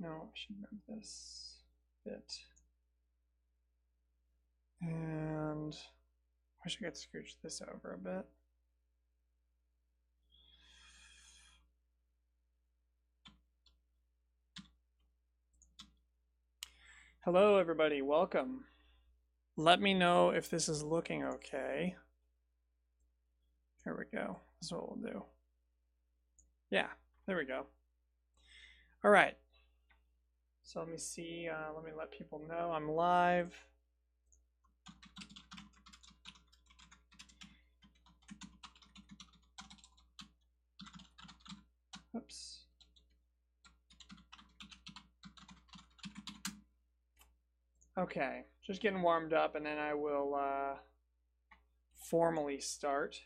No, I should move this bit. And I should get to scooch this over a bit. Hello, everybody. Welcome. Let me know if this is looking okay. Here we go. That's what we'll do. Yeah, there we go. All right. So let me see. Let me let people know I'm live. Oops. Okay, just getting warmed up, and then I will formally start.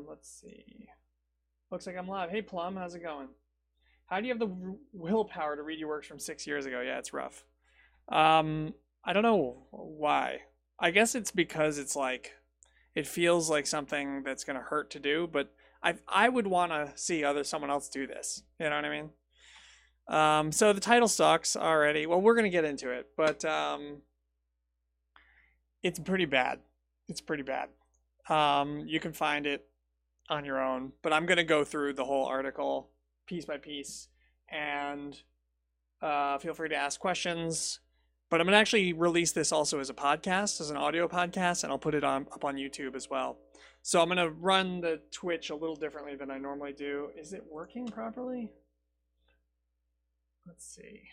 Let's see. Looks like I'm live. Hey, Plum, how's it going? How do you have the willpower to read your works from 6 years ago? Yeah, it's rough. I don't know why. I guess it's because it's like, it feels like something that's gonna hurt to do, but I would want to see someone else do this. You know what I mean? So the title sucks already. Well, we're gonna get into it, but it's pretty bad. It's pretty bad. You can find it on your own, but I'm gonna go through the whole article piece by piece, and feel free to ask questions. But I'm gonna actually release this also as a podcast, as an audio podcast, and I'll put it up on YouTube as well. So I'm gonna run the Twitch a little differently than I normally do. Is it working properly? Let's see.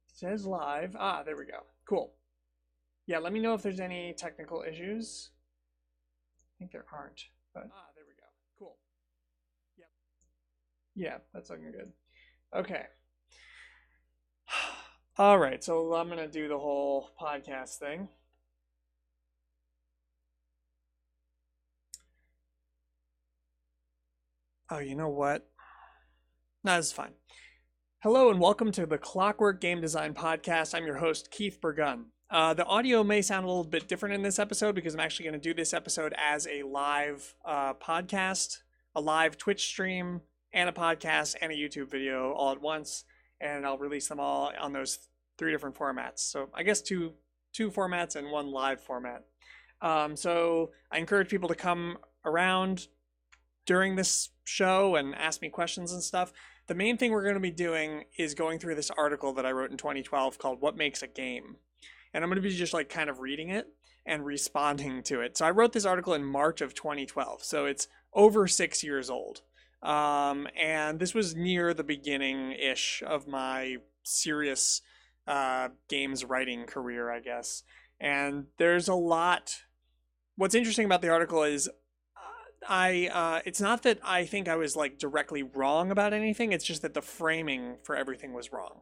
It says live. Ah, there we go. Cool. Yeah, let me know if there's any technical issues. I think there aren't, but there we go. Cool. Yep. Yeah, that's looking good. Okay. All right, so I'm gonna do the whole podcast thing. Oh, you know what? No, that's fine. Hello and welcome to the Clockwork Game Design Podcast. I'm your host, Keith Burgun. The audio may sound a little bit different in this episode because I'm actually going to do this episode as a live podcast, a live Twitch stream, and a podcast and a YouTube video all at once. And I'll release them all on those 3 different formats. So I guess two formats and 1 live format. So I encourage people to come around during this show and ask me questions and stuff. The main thing we're going to be doing is going through this article that I wrote in 2012 called What Makes a Game? And I'm going to be just like kind of reading it and responding to it. So I wrote this article in March of 2012. So it's over 6 years old. And this was near the beginning-ish of my serious games writing career, I guess. And there's a lot. What's interesting about the article is it's not that I think I was like directly wrong about anything. It's just that the framing for everything was wrong.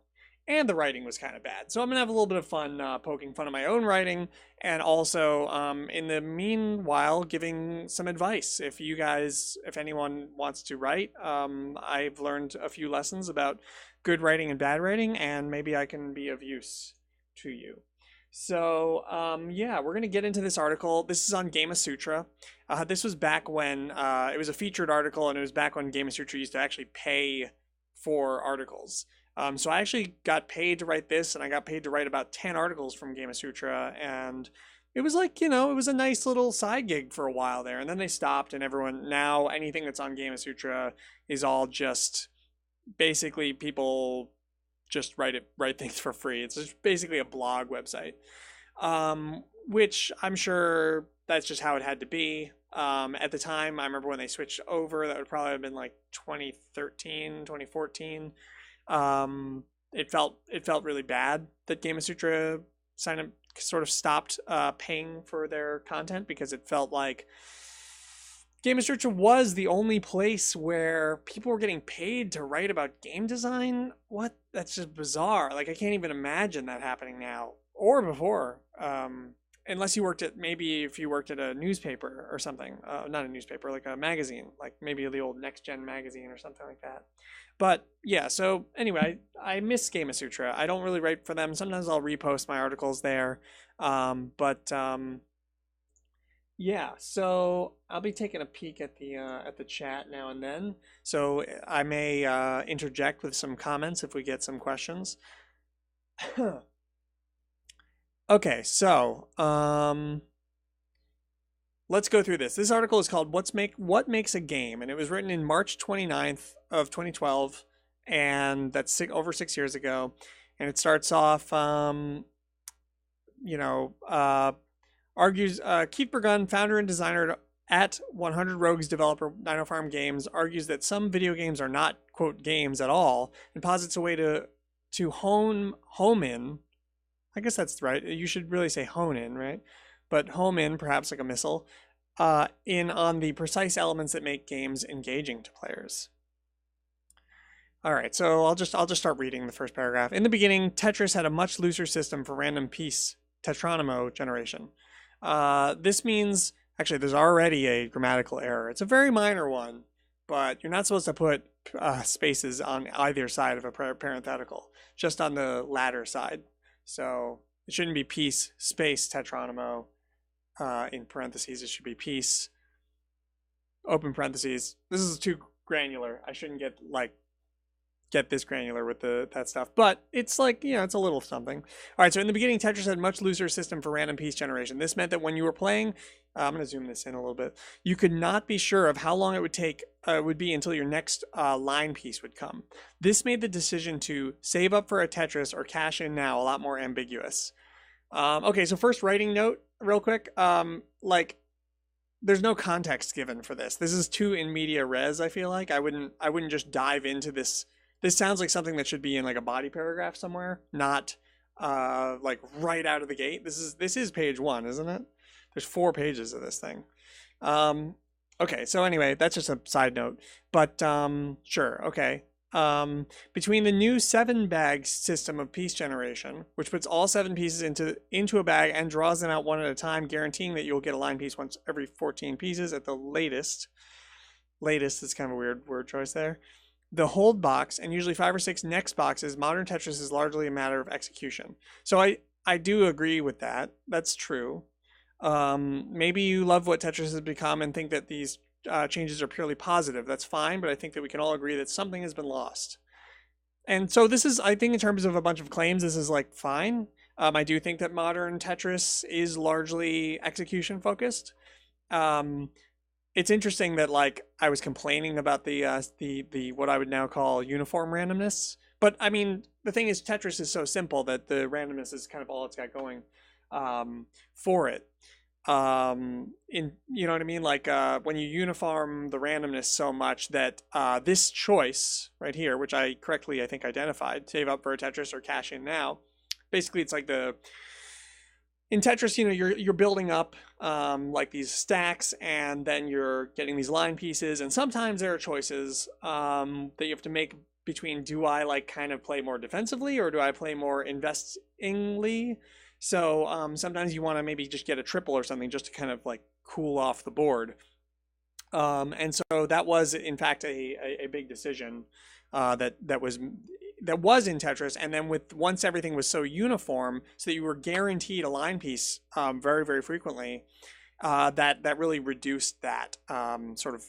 And the writing was kind of bad. So I'm going to have a little bit of fun poking fun at my own writing, and also in the meanwhile giving some advice. If anyone wants to write, I've learned a few lessons about good writing and bad writing, and maybe I can be of use to you. So yeah, we're going to get into this article. This is on Gamasutra. This was back when it was a featured article, and it was back when Gamasutra used to actually pay for articles. So I actually got paid to write this, and I got paid to write about 10 articles from Gamasutra, and it was like, it was a nice little side gig for a while there, and then they stopped, and now anything that's on Gamasutra is all just basically people just write things for free. It's just basically a blog website, which I'm sure that's just how it had to be. At the time, I remember when they switched over, that would probably have been like 2013, 2014. It felt really bad that Gamasutra sort of stopped paying for their content, because it felt like Gamasutra was the only place where people were getting paid to write about game design. What? That's just bizarre. Like, I can't even imagine that happening now or before. Unless you worked if you worked at a newspaper or something, not a newspaper, like a magazine, like maybe the old Next Gen magazine or something like that. But yeah, so anyway, I miss Gamasutra. I don't really write for them. Sometimes I'll repost my articles there. Yeah, so I'll be taking a peek at the chat now and then. So I may interject with some comments if we get some questions. Okay, so let's go through this. This article is called What Makes a Game? And it was written in March 29th of 2012, and that's over 6 years ago. And it starts off, you know, argues Keith Burgun, founder and designer at 100 Rogues developer Dinofarm Games, argues that some video games are not, quote, games at all, and posits a way to home in. I guess that's right. You should really say hone in, right? But home in, perhaps like a missile, in on the precise elements that make games engaging to players. All right, so I'll just start reading the first paragraph. In the beginning, Tetris had a much looser system for random piece tetronomo generation. This means, actually, there's already a grammatical error. It's a very minor one, but you're not supposed to put spaces on either side of a parenthetical, just on the latter side. So it shouldn't be piece space tetronomo in parentheses. It should be piece open parentheses. This is too granular. I shouldn't get this granular with that stuff, but it's like, it's a little something. All right, so in the beginning, Tetris had a much looser system for random piece generation. This meant that when you were playing, I'm going to zoom this in a little bit, you could not be sure of how long it would be until your next line piece would come. This made the decision to save up for a Tetris or cash in now a lot more ambiguous. Okay, so first writing note, real quick, there's no context given for this. This is too in media res, I feel like. I wouldn't just dive into this. This sounds like something that should be in like a body paragraph somewhere, not like right out of the gate. This is page 1, isn't it? There's 4 pages of this thing. Okay, so anyway, that's just a side note. But sure, okay. Between the new 7-bag system of piece generation, which puts all 7 pieces into a bag and draws them out one at a time, guaranteeing that you'll get a line piece once every 14 pieces at the latest. Latest is kind of a weird word choice there. The hold box and usually 5 or 6 next boxes, modern Tetris is largely a matter of execution. So I do agree with that. That's true. Maybe you love what Tetris has become and think that these changes are purely positive. That's fine, but I think that we can all agree that something has been lost. And so this is, I think, in terms of a bunch of claims, this is like fine. I do think that modern Tetris is largely execution focused. It's interesting that I was complaining about the what I would now call uniform randomness, but I mean the thing is Tetris is so simple that the randomness is kind of all it's got going for it. You know what I mean? When you uniform the randomness so much that this choice right here, which I correctly I think identified, save up for a Tetris or cash in now, basically it's like in Tetris, you're building up like these stacks, and then you're getting these line pieces, and sometimes there are choices that you have to make between, do I kind of play more defensively or do I play more investingly? So sometimes you want to maybe just get a triple or something just to kind of cool off the board. And so that was in fact a big decision that was in Tetris, and then once everything was so uniform, so that you were guaranteed a line piece very, very frequently, that really reduced that sort of.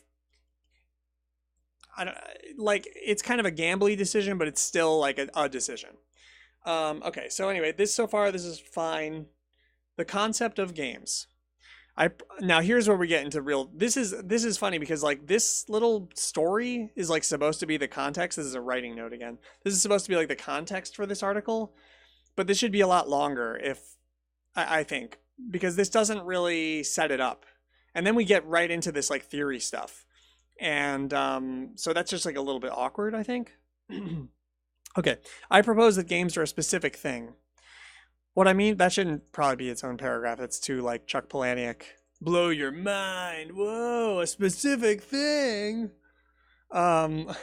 It's kind of a gambly decision, but it's still like a decision. Okay, so anyway, this is fine. The concept of games. Now here's where we get into real. This is funny because this little story is supposed to be the context. This is a writing note again. This is supposed to be the context for this article, but this should be a lot longer I think, because this doesn't really set it up, and then we get right into this theory stuff, and so that's just a little bit awkward, I think. Okay, I propose that games are a specific thing. What I mean, that shouldn't probably be its own paragraph. It's too Chuck Palahniuk, blow your mind. Whoa, a specific thing. What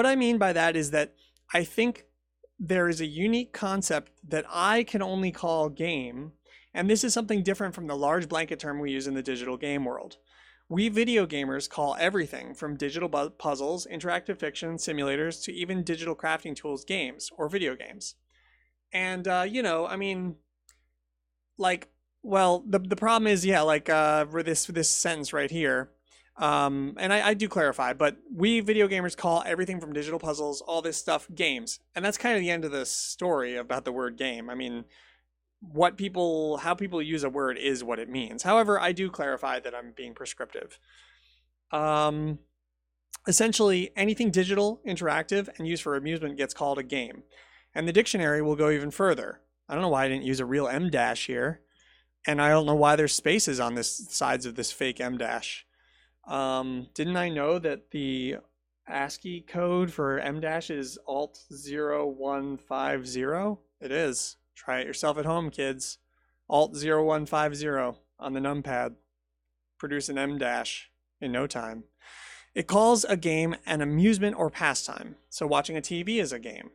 I mean by that is that I think there is a unique concept that I can only call game, and this is something different from the large blanket term we use in the digital game world. We video gamers call everything from digital puzzles, interactive fiction, simulators, to even digital crafting tools games or video games. And, I mean, Well, the problem is, yeah, like for this sentence right here, and I do clarify, but we video gamers call everything from digital puzzles, all this stuff, games, and that's kind of the end of the story about the word game. I mean, how people use a word is what it means. However, I do clarify that I'm being prescriptive. Um, Essentially, anything digital, interactive, and used for amusement gets called a game, and the dictionary will go even further. I don't know why I didn't use a real M dash here. And I don't know why there's spaces on this sides of this fake M dash. Didn't I know that the ASCII code for M dash is Alt0150? It is. Try it yourself at home, kids. Alt0150 on the numpad. Produce an M dash in no time. It calls a game an amusement or pastime. So watching a TV is a game.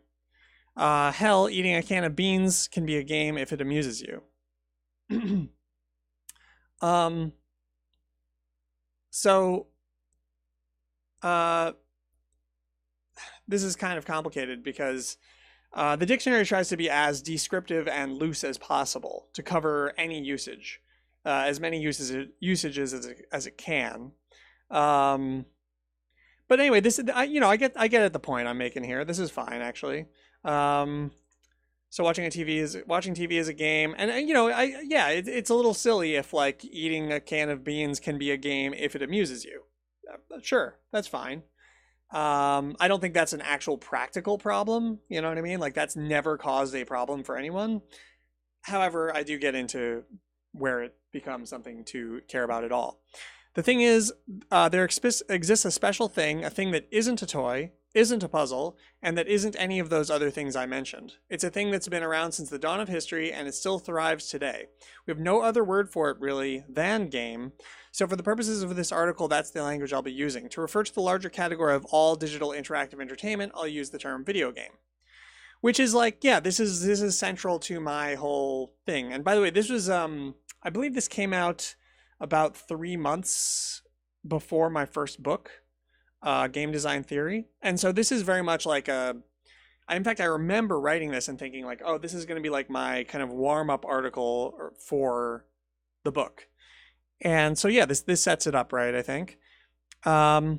Hell, eating a can of beans can be a game if it amuses you. So this is kind of complicated because the dictionary tries to be as descriptive and loose as possible to cover any usage, as many usages as it can. But anyway, this is I get at the point I'm making here. This is fine actually. So watching TV is a game, and it's a little silly if like eating a can of beans can be a game if it amuses you. Sure, that's fine. I don't think that's an actual practical problem. You know what I mean? Like that's never caused a problem for anyone. However, I do get into where it becomes something to care about at all. The thing is, there exists a special thing, a thing that isn't a toy, isn't a puzzle, and that isn't any of those other things I mentioned. It's a thing that's been around since the dawn of history, and it still thrives today. We have no other word for it, really, than game. So for the purposes of this article, that's the language I'll be using. To refer to the larger category of all digital interactive entertainment, I'll use the term video game. Which is like, yeah, this is central to my whole thing. And by the way, this was, I believe this came out about 3 months before my first book. Game design theory. And so this is very much like in fact, I remember writing this and thinking like, oh, this is going to be like my kind of warm-up article for the book. And so, yeah, this sets it up right, I think. So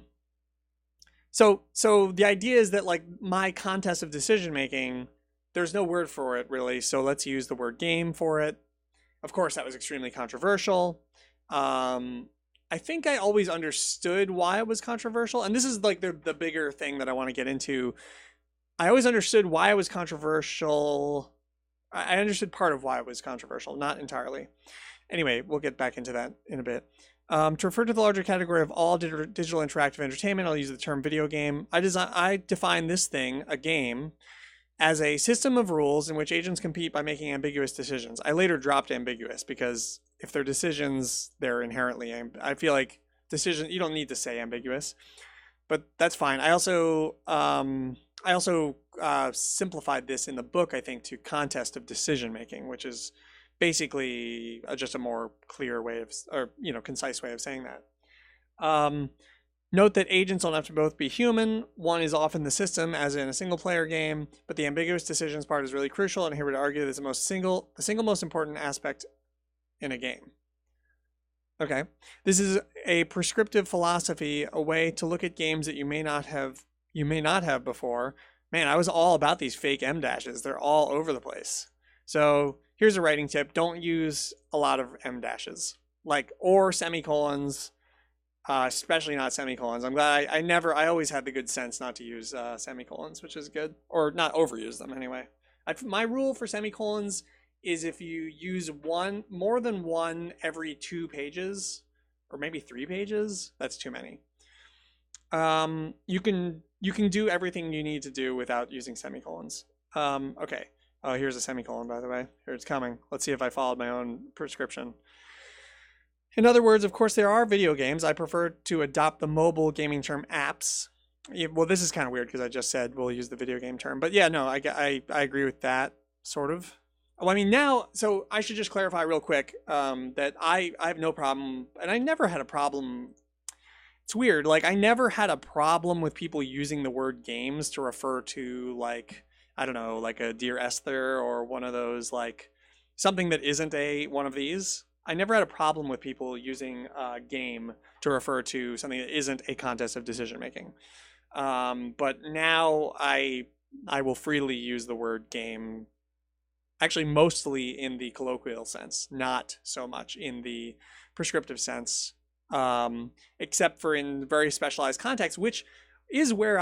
the idea is that like my contest of decision making, there's no word for it really. So let's use the word game for it. Of course, that was extremely controversial. I think I always understood why it was controversial. And this is like the bigger thing that I want to get into. I always understood why it was controversial. I understood part of why it was controversial, not entirely. Anyway, we'll get back into that in a bit. To refer to the larger category of all digital interactive entertainment, I'll use the term video game. I define this thing, a game, as a system of rules in which agents compete by making ambiguous decisions. I later dropped ambiguous because if they're decisions, they're inherently, I feel like decision, you don't need to say ambiguous, but that's fine. I also simplified this in the book, I think, to contest of decision making, which is basically just a more clear way of, or concise way of saying that. Note that agents don't have to both be human. One is often the system, as in a single player game, but the ambiguous decisions part is really crucial, and here would argue that it's the single most important aspect in a game. Okay, this is a prescriptive philosophy, a way to look at games that you may not have before. Man, I was all about these fake M dashes. They're all over the place. So here's a writing tip: don't use a lot of M dashes, or semicolons. Especially not semicolons. I'm glad I always had the good sense not to use semicolons, which is good, or not overuse them anyway. My rule for semicolons is if you use more than one every 2 pages, or maybe 3 pages, that's too many. You can do everything you need to do without using semicolons. Okay. Oh, here's a semicolon, by the way. Here it's coming. Let's see if I followed my own prescription. In other words, of course, there are video games. I prefer to adopt the mobile gaming term apps. Well, this is kind of weird because I just said we'll use the video game term. But yeah, no, I agree with that, sort of. Well, I mean, now, so I should just clarify real quick that I have no problem, and I never had a problem. It's weird. I never had a problem with people using the word games to refer to, I don't know, like a Dear Esther or one of those, something that isn't one of these. I never had a problem with people using game to refer to something that isn't a contest of decision making. But now I will freely use the word game, actually mostly in the colloquial sense, not so much in the prescriptive sense, except for in very specialized contexts, which is where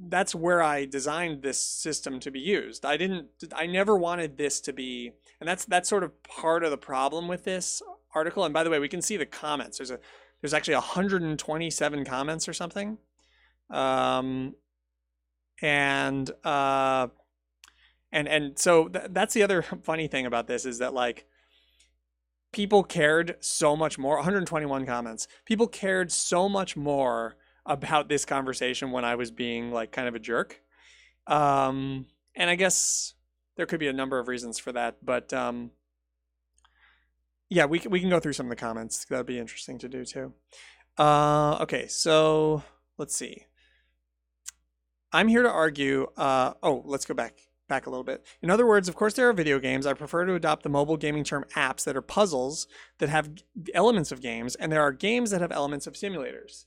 that's where I designed this system to be used. I never wanted this to be, and that's sort of part of the problem with this article. And by the way, we can see the comments. There's actually 127 comments or something. And so that's the other funny thing about this, is that like people cared so much more. 121 comments. People cared so much more about this conversation when I was being like kind of a jerk. And I guess there could be a number of reasons for that, but yeah, we can go through some of the comments. That'd be interesting to do too. Okay, so let's see. I'm here to argue. Let's go back a little bit. In other words, of course, there are video games. I prefer to adopt the mobile gaming term apps that are puzzles that have elements of games, and there are games that have elements of simulators.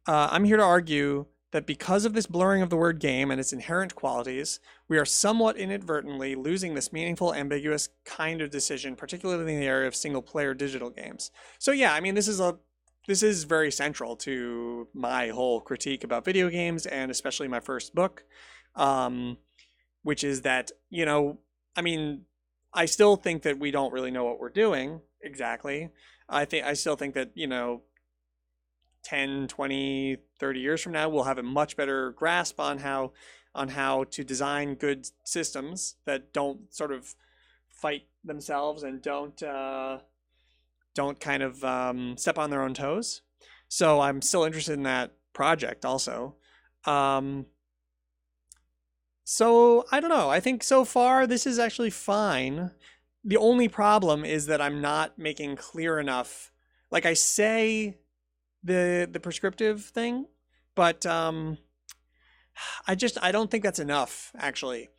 I'm here to argue that because of this blurring of the word game and its inherent qualities, we are somewhat inadvertently losing this meaningful, ambiguous kind of decision, particularly in the area of single-player digital games. So yeah, I mean, this is very central to my whole critique about video games, and especially my first book, which is that, I mean, I still think that we don't really know what we're doing exactly. I still think that, 10, 20, 30 years from now, we'll have a much better grasp on how to design good systems that don't sort of fight themselves and don't kind of step on their own toes. So I'm still interested in that project also. So I don't know. I think so far this is actually fine. The only problem is that I'm not making clear enough. Like I say the prescriptive thing, but I don't think that's enough, actually.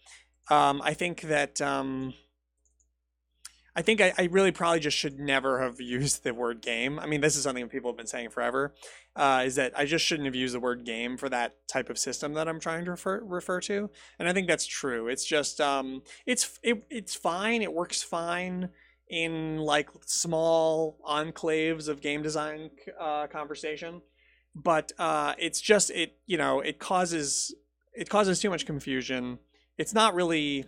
I think that I really probably just should never have used the word game. I mean, this is something people have been saying forever, is that I just shouldn't have used the word game for that type of system that I'm trying to refer to. And I think that's true. It's just, it's fine. It works fine in like small enclaves of game design conversation, but it's just, it causes too much confusion. It's not really.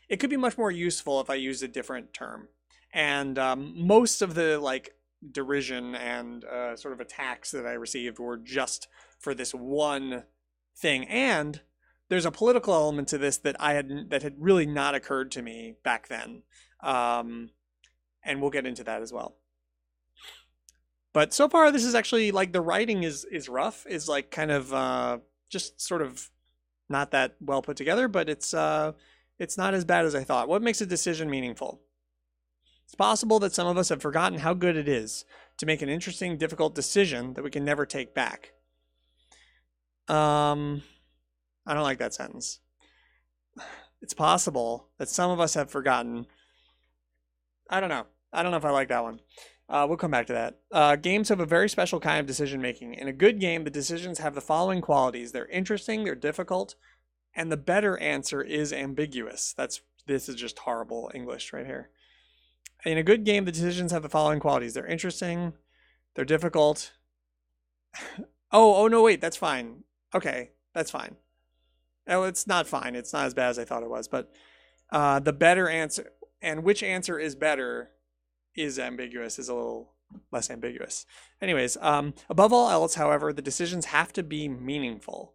It could be much more useful if I used a different term. And most of the like derision and sort of attacks that I received were just for this one thing. And there's a political element to this that had really not occurred to me back then. And we'll get into that as well. But so far, this is actually like the writing is rough, is like kind of just sort of not that well put together, but it's not as bad as I thought. What makes a decision meaningful? It's possible that some of us have forgotten how good it is to make an interesting, difficult decision that we can never take back. I don't like that sentence. It's possible that some of us have forgotten. I don't know if I like that one. We'll come back to that. Games have a very special kind of decision making. In a good game, the decisions have the following qualities. They're interesting, they're difficult, and the better answer is ambiguous. This is just horrible English right here. In a good game, the decisions have the following qualities. They're interesting, they're difficult. Oh no, wait, that's fine. Okay, that's fine. Oh, it's not fine. It's not as bad as I thought it was, but the better answer, and which answer is better is ambiguous, is a little less ambiguous. Anyways, above all else, however, the decisions have to be meaningful.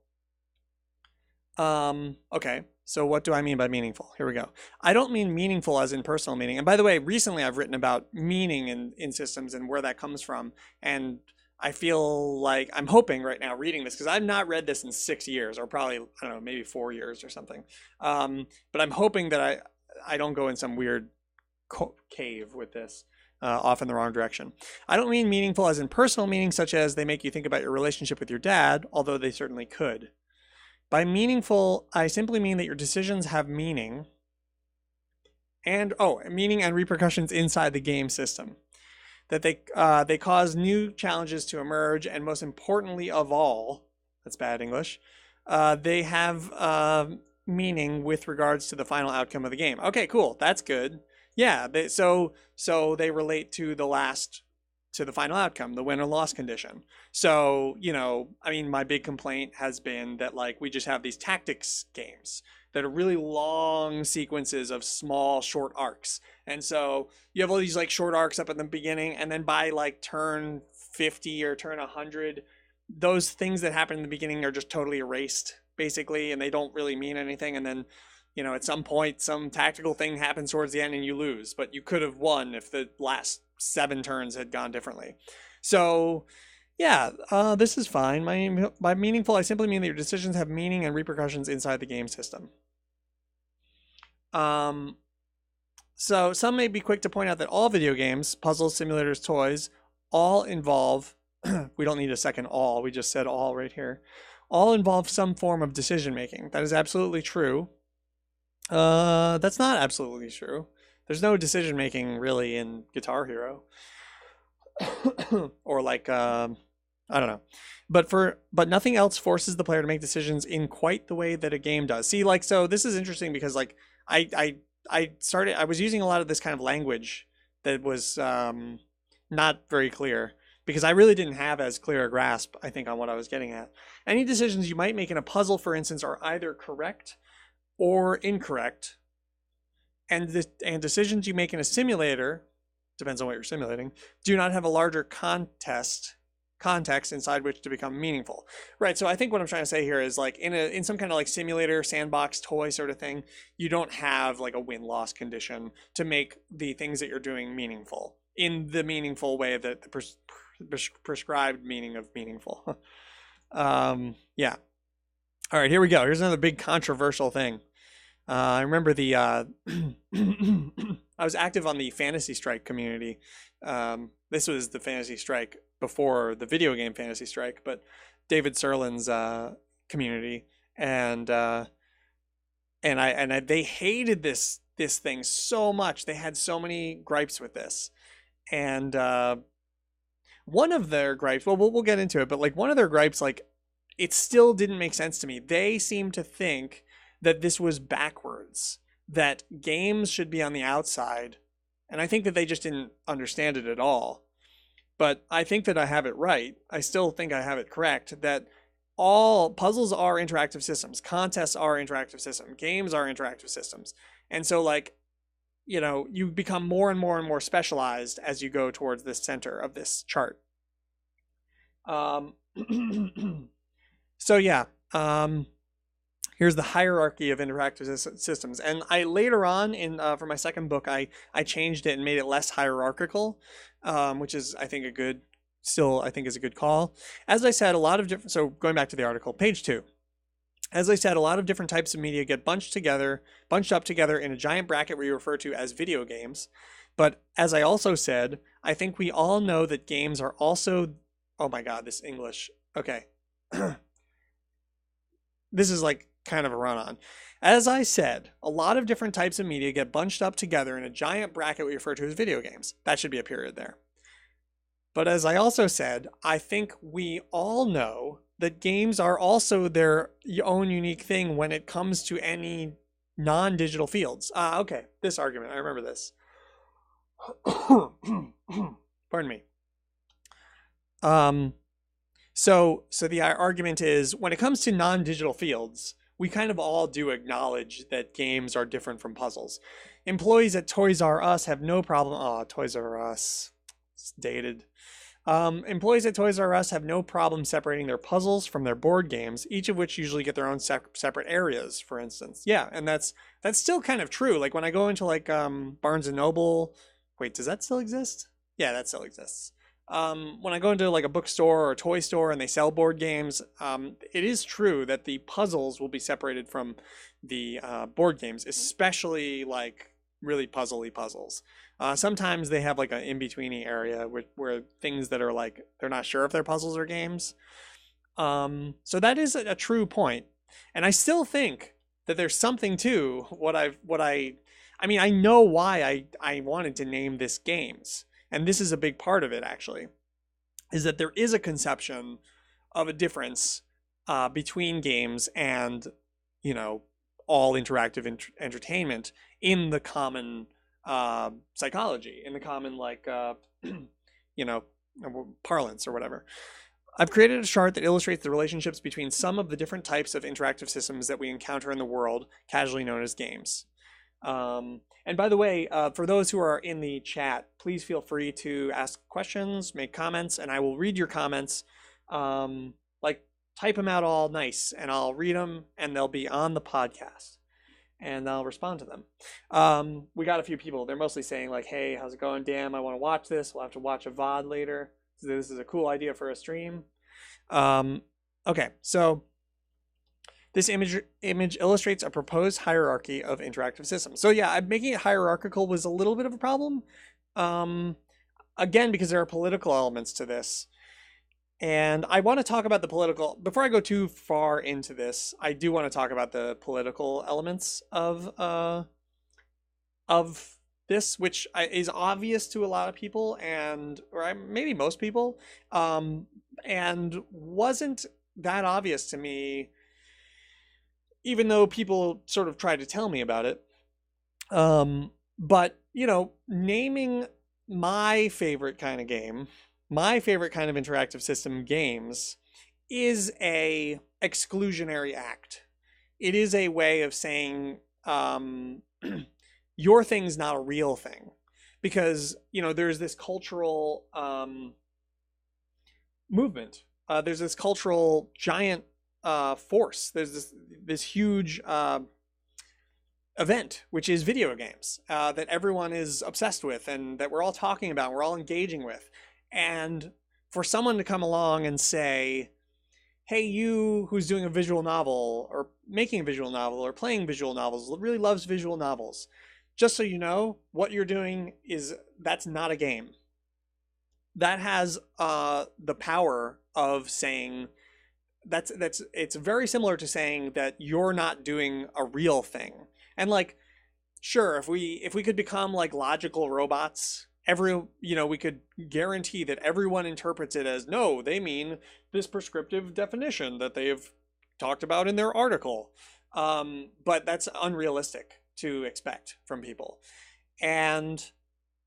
Okay, so what do I mean by meaningful? Here we go. I don't mean meaningful as in personal meaning. And by the way, recently I've written about meaning in systems and where that comes from. And I feel like I'm hoping right now reading this, because I've not read this in 6 years, or probably, I don't know, maybe 4 years or something. But I'm hoping that I don't go in some weird cave with this, off in the wrong direction. I don't mean meaningful as in personal meaning, such as they make you think about your relationship with your dad, although they certainly could. By meaningful, I simply mean that your decisions have meaning and meaning and repercussions inside the game system. That they cause new challenges to emerge, and most importantly of all, that's bad English, they have meaning with regards to the final outcome of the game. Okay, cool, that's good. Yeah, so they relate to the final outcome, the win or loss condition. So, I mean, my big complaint has been that like we just have these tactics games that are really long sequences of small short arcs. And so you have all these like short arcs up at the beginning, and then by like turn 50 or turn 100, those things that happen in the beginning are just totally erased basically, and they don't really mean anything. And then, at some point, some tactical thing happens towards the end and you lose, but you could have won if the last 7 turns had gone differently. So yeah, this is fine. By meaningful, I simply mean that your decisions have meaning and repercussions inside the game system. So some may be quick to point out that all video games, puzzles, simulators, toys, all involve, we don't need a second all, we just said all right here, all involve some form of decision making. That is absolutely true. That's not absolutely true. There's no decision making really in Guitar Hero. Or like, I don't know. But nothing else forces the player to make decisions in quite the way that a game does. See, like, so this is interesting because like I was using a lot of this kind of language that was not very clear because I really didn't have as clear a grasp, I think, on what I was getting at. Any decisions you might make in a puzzle, for instance, are either correct or incorrect. And decisions you make in a simulator, depends on what you're simulating, do not have a larger context inside which to become meaningful. Right, so I think what I'm trying to say here is like in some kind of like simulator, sandbox, toy sort of thing, you don't have like a win-loss condition to make the things that you're doing meaningful in the meaningful way that the prescribed meaning of meaningful. Yeah. All right, here we go. Here's another big controversial thing. I remember I was active on the Fantasy Strike community. This was the Fantasy Strike before the video game Fantasy Strike, but David Serlin's community, and they hated this thing so much. They had so many gripes with this, and one of their gripes, well, we'll get into it, but like one of their gripes, like it still didn't make sense to me. They seemed to think that this was backwards, that games should be on the outside. And I think that they just didn't understand it at all. But I think that I have it right. I still think I have it correct, that all puzzles are interactive systems. Contests are interactive systems. Games are interactive systems. And so like, you become more and more and more specialized as you go towards the center of this chart. So yeah, here's the hierarchy of interactive systems. And I later on for my second book, I changed it and made it less hierarchical, which is, I think, is a good call. As I said, so going back to the article, page 2. As I said, a lot of different types of media get bunched up together in a giant bracket we refer to as video games. But as I also said, I think we all know that games are also, oh my God, this English. Okay. This is like kind of a run-on. As I said, a lot of different types of media get bunched up together in a giant bracket we refer to as video games. That should be a period there. But as I also said, I think we all know that games are also their own unique thing when it comes to any non-digital fields. Okay, this argument, I remember this. Pardon me. So the argument is, when it comes to non-digital fields, we kind of all do acknowledge that games are different from puzzles. Employees at Toys R Us have no problem. Toys R Us. It's dated. Employees at Toys R Us have no problem separating their puzzles from their board games, each of which usually get their own separate areas, for instance. Yeah, and that's still kind of true. Like when I go into like Barnes and Noble, wait, does that still exist? Yeah, that still exists. When I go into like a bookstore or a toy store and they sell board games, it is true that the puzzles will be separated from the board games, especially like really puzzly puzzles. Sometimes they have like an in-betweeny area where things that are like, they're not sure if they're puzzles or games. So that is a true point. And I still think that there's something to what I I mean, I know why I wanted to name this games. And this is a big part of it, actually, is that there is a conception of a difference between games and, you know, all interactive entertainment in the common psychology, in the common, like, you know, parlance or whatever. I've created a chart that illustrates the relationships between some of the different types of interactive systems that we encounter in the world, casually known as games. And by the way, for those who are in the chat, please feel free to ask questions, make comments, and I will read your comments. Like, type them out all nice, and I'll read them, and they'll be on the podcast, and I'll respond to them. We got a few people. They're mostly saying, like, hey, how's it going? Damn, I want to watch this. We'll have to watch a VOD later. This is a cool idea for a stream. Okay, so this image illustrates a proposed hierarchy of interactive systems. So yeah, making it hierarchical was a little bit of a problem. Again, because there are political elements to this. And I want to talk about the political, before I go too far into this, I do want to talk about the political elements of this, which is obvious to a lot of people, or maybe most people, and wasn't that obvious to me, even though people sort of tried to tell me about it. But, you know, naming my favorite kind of game, my favorite kind of interactive system, games, is a exclusionary act. It is a way of saying your thing's not a real thing, because, you know, there's this cultural movement. There's this cultural giant force. There's this huge event, which is video games, that everyone is obsessed with and that we're all talking about, we're all engaging with. And for someone to come along and say, hey, you who's doing a visual novel or making a visual novel or playing visual novels, really loves visual novels, just so you know, what you're doing that's not a game. That has the power of saying it's very similar to saying that you're not doing a real thing. And, like, sure, if we could become like logical robots, we could guarantee that everyone interprets it as, no, they mean this prescriptive definition that they've talked about in their article. But that's unrealistic to expect from people. And,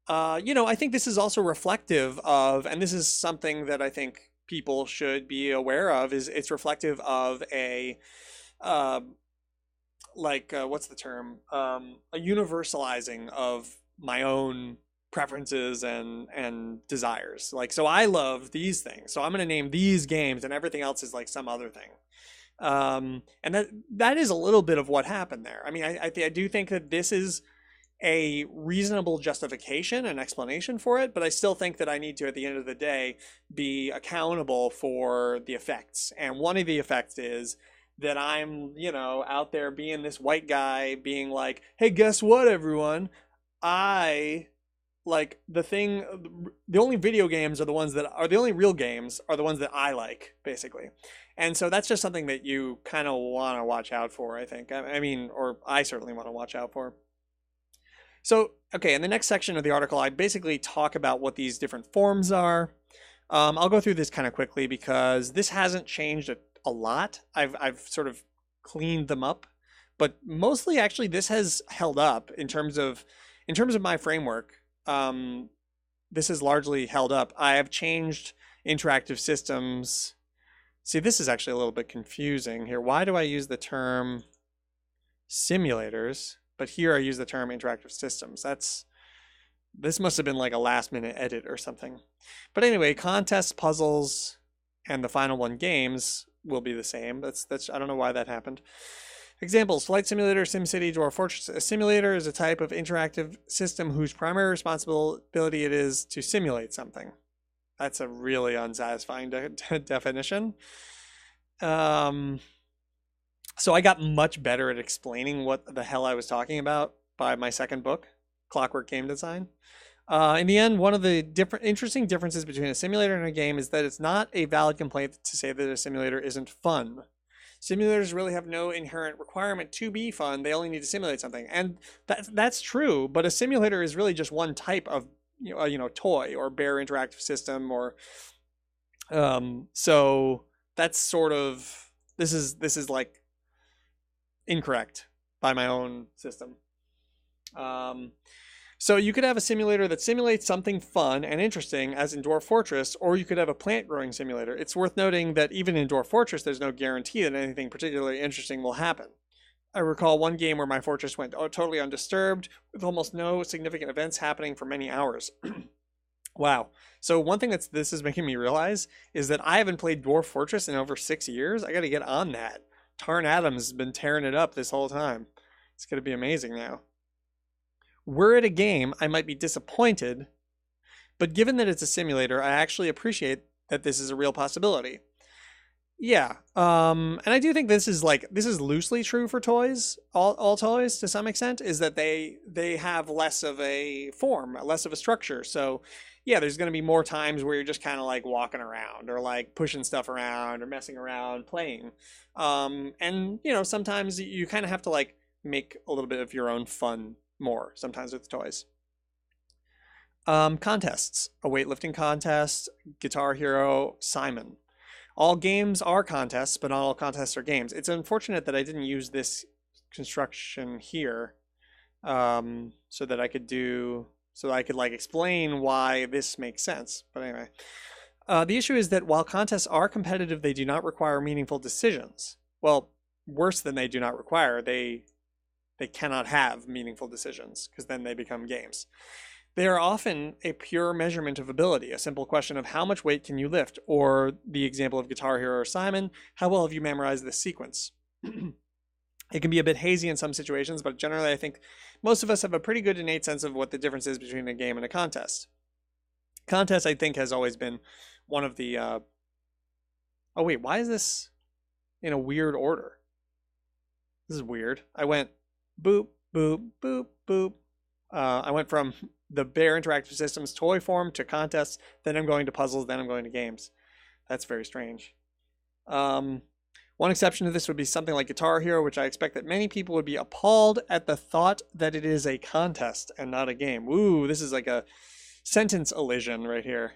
I think this is also reflective of, and this is something that I think people should be aware of, is it's reflective of a, what's the term? A universalizing of my own preferences and desires. Like, so I love these things, so I'm going to name these games, and everything else is like some other thing. And that is a little bit of what happened there. I mean, I do think that this is a reasonable justification and explanation for it, but I still think that I need to, at the end of the day, be accountable for the effects. And one of the effects is that I'm, out there being this white guy being like, hey, guess what, everyone? The only video games are the ones that are the only real games are the ones that I like, basically. And so that's just something that you kind of want to watch out for, I think. I mean, or I certainly want to watch out for. So, okay, in the next section of the article, I basically talk about what these different forms are. I'll go through this kind of quickly because this hasn't changed a lot. I've sort of cleaned them up, but mostly actually this has held up in terms of my framework. This has largely held up. I have changed interactive systems. See, this is actually a little bit confusing here. Why do I use the term simulators, but here I use the term interactive systems? This must have been like a last minute edit or something. But anyway, contests, puzzles, and the final one, games, will be the same. That's I don't know why that happened. Examples: Flight Simulator, SimCity, Dwarf Fortress. A simulator is a type of interactive system whose primary responsibility it is to simulate something. That's a really unsatisfying definition. So I got much better at explaining what the hell I was talking about by my second book, Clockwork Game Design. In the end, one of the interesting differences between a simulator and a game is that it's not a valid complaint to say that a simulator isn't fun. Simulators really have no inherent requirement to be fun. They only need to simulate something. And that's true, but a simulator is really just one type of toy or bare interactive system or so that's sort of this is like incorrect by my own system. So you could have a simulator that simulates something fun and interesting, as in Dwarf Fortress, or you could have a plant growing simulator. It's worth noting that even in Dwarf Fortress, there's no guarantee that anything particularly interesting will happen. I recall one game where my fortress went totally undisturbed, with almost no significant events happening for many hours. Wow. So one thing this is making me realize is that I haven't played Dwarf Fortress in over 6 years. I got to get on that. Tarn Adams has been tearing it up this whole time. It's going to be amazing now. Were it a game, I might be disappointed, but given that it's a simulator, I actually appreciate that this is a real possibility. Yeah, and I do think this is loosely true for toys. All toys, to some extent, is that they have less of a form, less of a structure. So, yeah, there's going to be more times where you're just kind of like walking around or like pushing stuff around or messing around, playing. And sometimes you kind of have to like make a little bit of your own fun more sometimes with toys. Contests: a weightlifting contest, Guitar Hero, Simon. All games are contests, but not all contests are games. It's unfortunate that I didn't use this construction here, so that I could like explain why this makes sense. But anyway, the issue is that while contests are competitive, they do not require meaningful decisions. Well, worse than they do not require, they cannot have meaningful decisions, because then they become games. They are often a pure measurement of ability, a simple question of how much weight can you lift, or the example of Guitar Hero or Simon, how well have you memorized this sequence? It can be a bit hazy in some situations, but generally I think most of us have a pretty good innate sense of what the difference is between a game and a contest. Contest, I think, has always been one of the... Oh wait, why is this in a weird order? This is weird. I went boop, boop, boop, boop. I went from the bare interactive systems toy form to contests, then I'm going to puzzles, then I'm going to games. That's very strange. One exception to this would be something like Guitar Hero, which I expect that many people would be appalled at the thought that it is a contest and not a game. Ooh, this is like a sentence elision right here.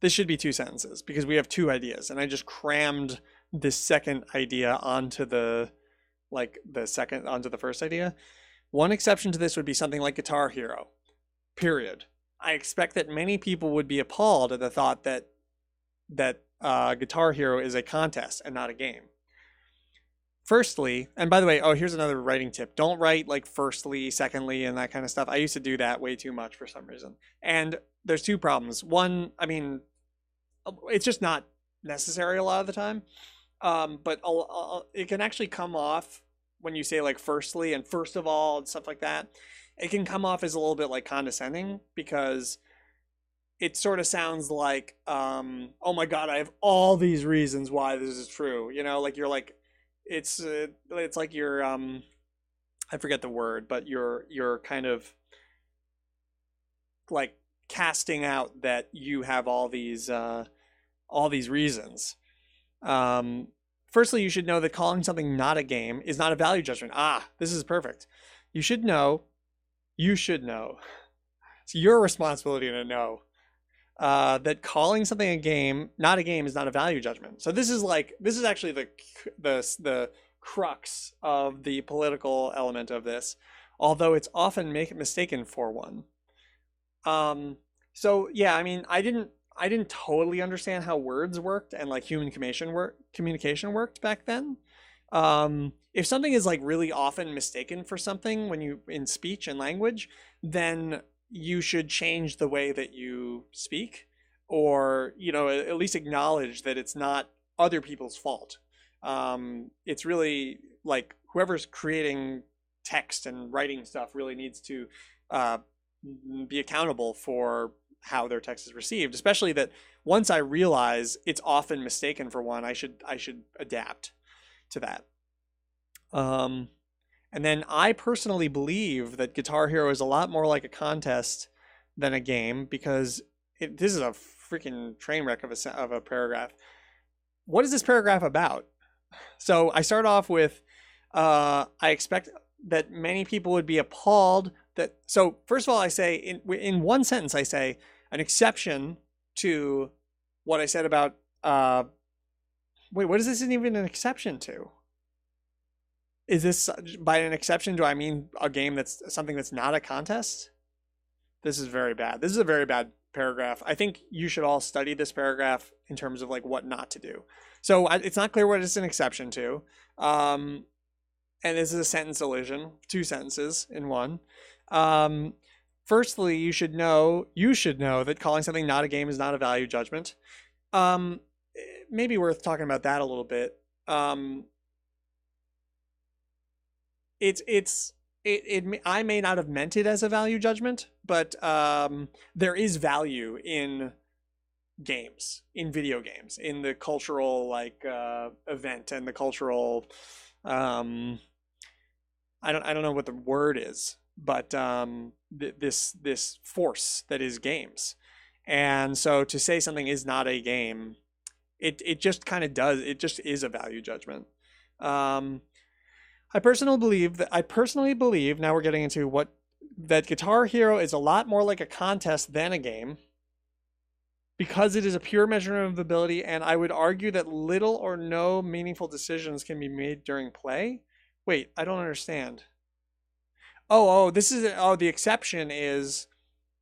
This should be 2 sentences because we have 2 ideas, and I just crammed this second idea onto the first idea. One exception to this would be something like Guitar Hero, period. I expect that many people would be appalled at the thought that Guitar Hero is a contest and not a game. Firstly, and by the way, here's another writing tip. Don't write like firstly, secondly, and that kind of stuff. I used to do that way too much for some reason. And there's 2 problems. One, I mean, it's just not necessary a lot of the time. But it can actually come off when you say like firstly and first of all and stuff like that. It can come off as a little bit like condescending because it sort of sounds like, oh my God, I have all these reasons why this is true. Like you're like, it's like you're, I forget the word, but you're kind of like casting out that you have all these reasons. Firstly, you should know that calling something not a game is not a value judgment. This is perfect. You should know. It's your responsibility to know that calling something a game, not a game, is not a value judgment. So this is actually the crux of the political element of this, although it's often mistaken for one. So yeah, I mean, I didn't totally understand how words worked and like human communication worked back then. If something is like really often mistaken for something when you in speech and language, then you should change the way that you speak, or at least acknowledge that it's not other people's fault. It's really like whoever's creating text and writing stuff really needs to be accountable for how their text is received, especially that once I realize it's often mistaken for one, I should adapt to that. And then I personally believe that Guitar Hero is a lot more like a contest than a game, because this is a freaking train wreck of a paragraph. what is this paragraph about? So I start off with, I expect that many people would be appalled that. So first of all, I say in one sentence, I say an exception to what I said about. Wait, what is this even an exception to? Is this, by an exception, do I mean a game that's something that's not a contest? This is very bad. This is a very bad paragraph. I think you should all study this paragraph in terms of like what not to do. So it's not clear what it's an exception to. And this is a sentence illusion, 2 sentences in one. Firstly, you should know that calling something not a game is not a value judgment. Maybe worth talking about that a little bit. I may not have meant it as a value judgment, but there is value in games, in video games, in the cultural event and the cultural I don't know what the word is, but this force that is games. And so to say something is not a game, it just kind of does. It just is a value judgment. I personally believe, now we're getting into that Guitar Hero is a lot more like a contest than a game, because it is a pure measurement of ability, and I would argue that little or no meaningful decisions can be made during play. Wait, I don't understand. The exception is,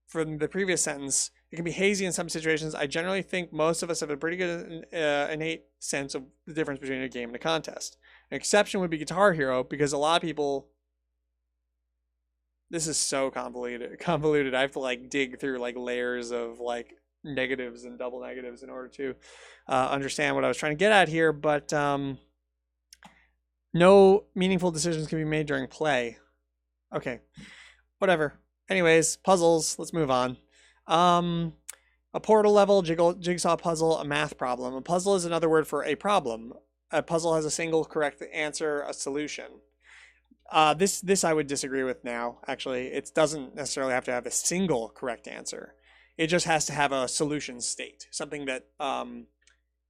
from the previous sentence, it can be hazy in some situations. I generally think most of us have a pretty good innate sense of the difference between a game and a contest. An exception would be Guitar Hero, because a lot of people, this is so convoluted. I have to like dig through like layers of like negatives and double negatives in order to understand what I was trying to get at here. But no meaningful decisions can be made during play. Okay, whatever. Anyways, puzzles, let's move on. A portal level, jigsaw puzzle, a math problem. A puzzle is another word for a problem. A puzzle has a single correct answer, a solution. This I would disagree with now, actually. It doesn't necessarily have to have a single correct answer. It just has to have a solution state, something that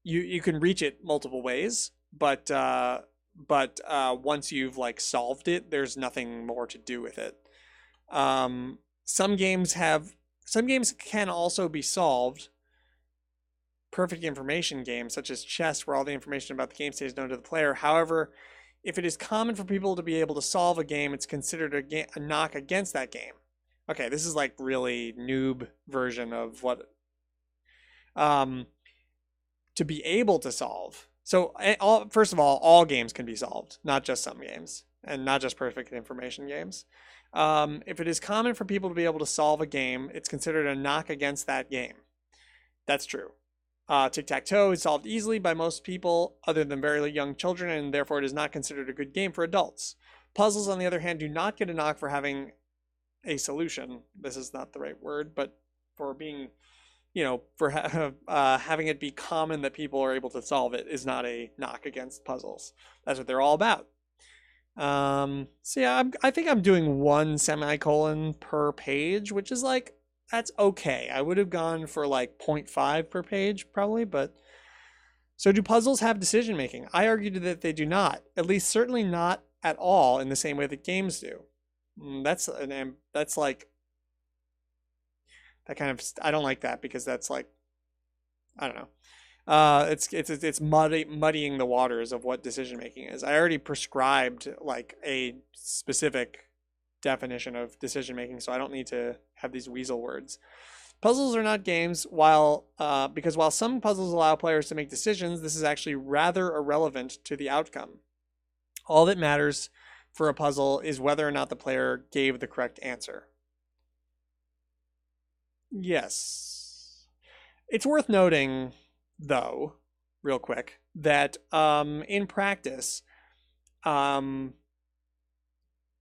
you can reach it multiple ways, but once you've like solved it, there's nothing more to do with it. Some games can also be solved. Perfect information games, such as chess, where all the information about the game state is known to the player. However, if it is common for people to be able to solve a game, it's considered a knock against that game. Okay, this is like really noob version of what to be able to solve. So first of all games can be solved, not just some games, and not just perfect information games. If it is common for people to be able to solve a game, it's considered a knock against that game. That's true. Tic-tac-toe is solved easily by most people other than very young children, and therefore it is not considered a good game for adults. Puzzles, on the other hand, do not get a knock for having a solution. This is not the right word, but for being, for having it be common that people are able to solve it is not a knock against puzzles. That's what they're all about. So yeah, I think I'm doing 1 semicolon per page, which is like, that's okay. I would have gone for like 0.5 per page probably, but so do puzzles have decision making? I argued that they do not, at least certainly not at all in the same way that games do. That's like, that kind of, I don't like that, because that's like, I don't know. It's muddying the waters of what decision making is. I already prescribed like a specific definition of decision making, so I don't need to have these weasel words. Puzzles are not games, because while some puzzles allow players to make decisions, this is actually rather irrelevant to the outcome. All that matters for a puzzle is whether or not the player gave the correct answer. Yes. It's worth noting, though, real quick, that in practice,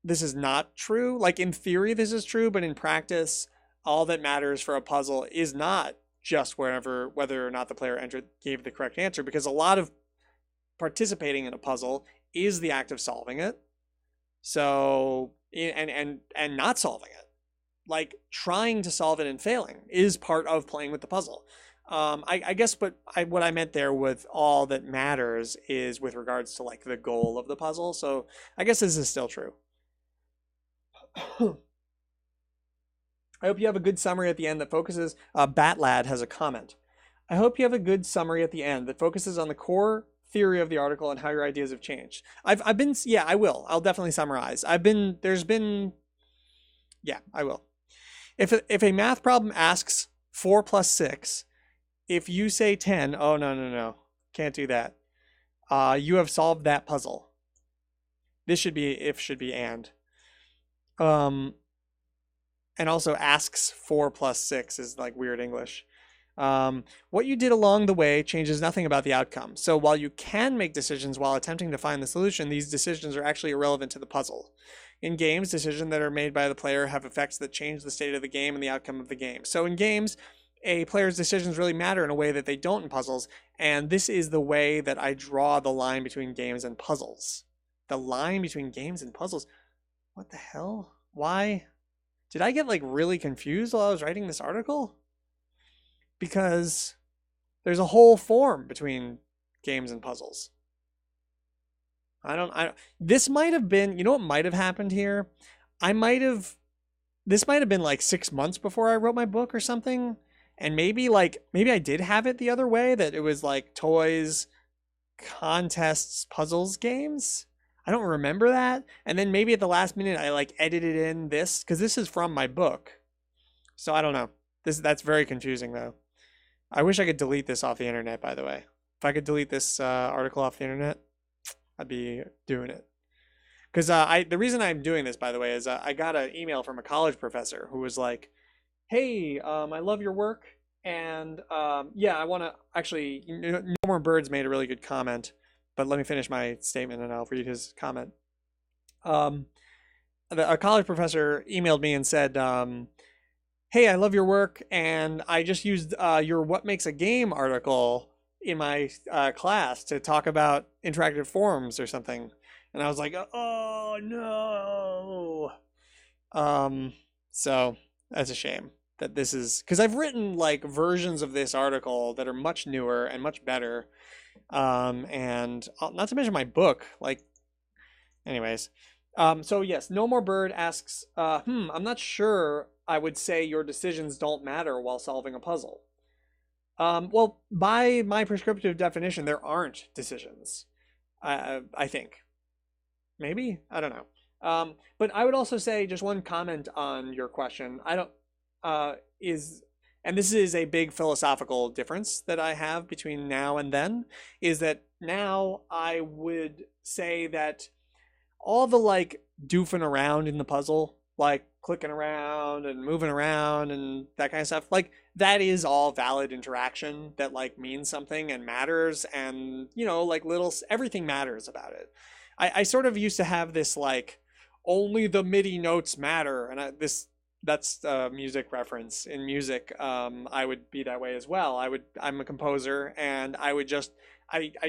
this is not true. Like in theory, this is true, but in practice, all that matters for a puzzle is not just whether or not the player gave the correct answer, because a lot of participating in a puzzle is the act of solving it. So, and not solving it. Like trying to solve it and failing is part of playing with the puzzle. I guess what I meant there with all that matters is with regards to like the goal of the puzzle. So I guess this is still true. I hope you have a good summary at the end that focuses. Batlad has a comment. I hope you have a good summary at the end that focuses on the core theory of the article and how your ideas have changed. I've been, yeah, I will. I'll definitely summarize. Yeah, I will. If a math problem asks 4 plus 6, if you say 10, oh, no. Can't do that. You have solved that puzzle. This should be if, should be and. And also asks 4 plus 6 is like weird English. What you did along the way changes nothing about the outcome. So while you can make decisions while attempting to find the solution, these decisions are actually irrelevant to the puzzle. In games, decisions that are made by the player have effects that change the state of the game and the outcome of the game. So in games, a player's decisions really matter in a way that they don't in puzzles, and this is the way that I draw the line between games and puzzles. The line between games and puzzles? What the hell? Why? Did I get like really confused while I was writing this article? Because there's a whole form between games and puzzles. This might have been, you know what might have happened here? This might have been like 6 months before I wrote my book or something. And maybe I did have it the other way, that it was like toys, contests, puzzles, games. I don't remember that. And then maybe at the last minute I like edited in this, because this is from my book. So I don't know. That's very confusing though. I wish I could delete this off the internet, by the way. If I could delete this article off the internet, I'd be doing it. Because the reason I'm doing this, by the way, is I got an email from a college professor who was like, hey, I love your work. And yeah, I want to actually, No More Birds made a really good comment. But let me finish my statement and I'll read his comment. A college professor emailed me and said, hey, I love your work, and I just used your What Makes a Game article in my class to talk about interactive forums or something. And I was like, oh, no. So that's a shame that this is, because I've written like versions of this article that are much newer and much better. And not to mention my book, like, anyways. So yes, No More Bird asks, I'm not sure I would say your decisions don't matter while solving a puzzle. Well, by my prescriptive definition, there aren't decisions. I think. Maybe? I don't know. But I would also say just one comment on your question. And this is a big philosophical difference that I have between now and then, is that now I would say that all the like doofing around in the puzzle, like clicking around and moving around and that kind of stuff, like that is all valid interaction that like means something and matters, and like everything matters about it. I sort of used to have this like only the MIDI notes matter, and that's a music reference. In music, I would be that way as well. I'm a composer, and I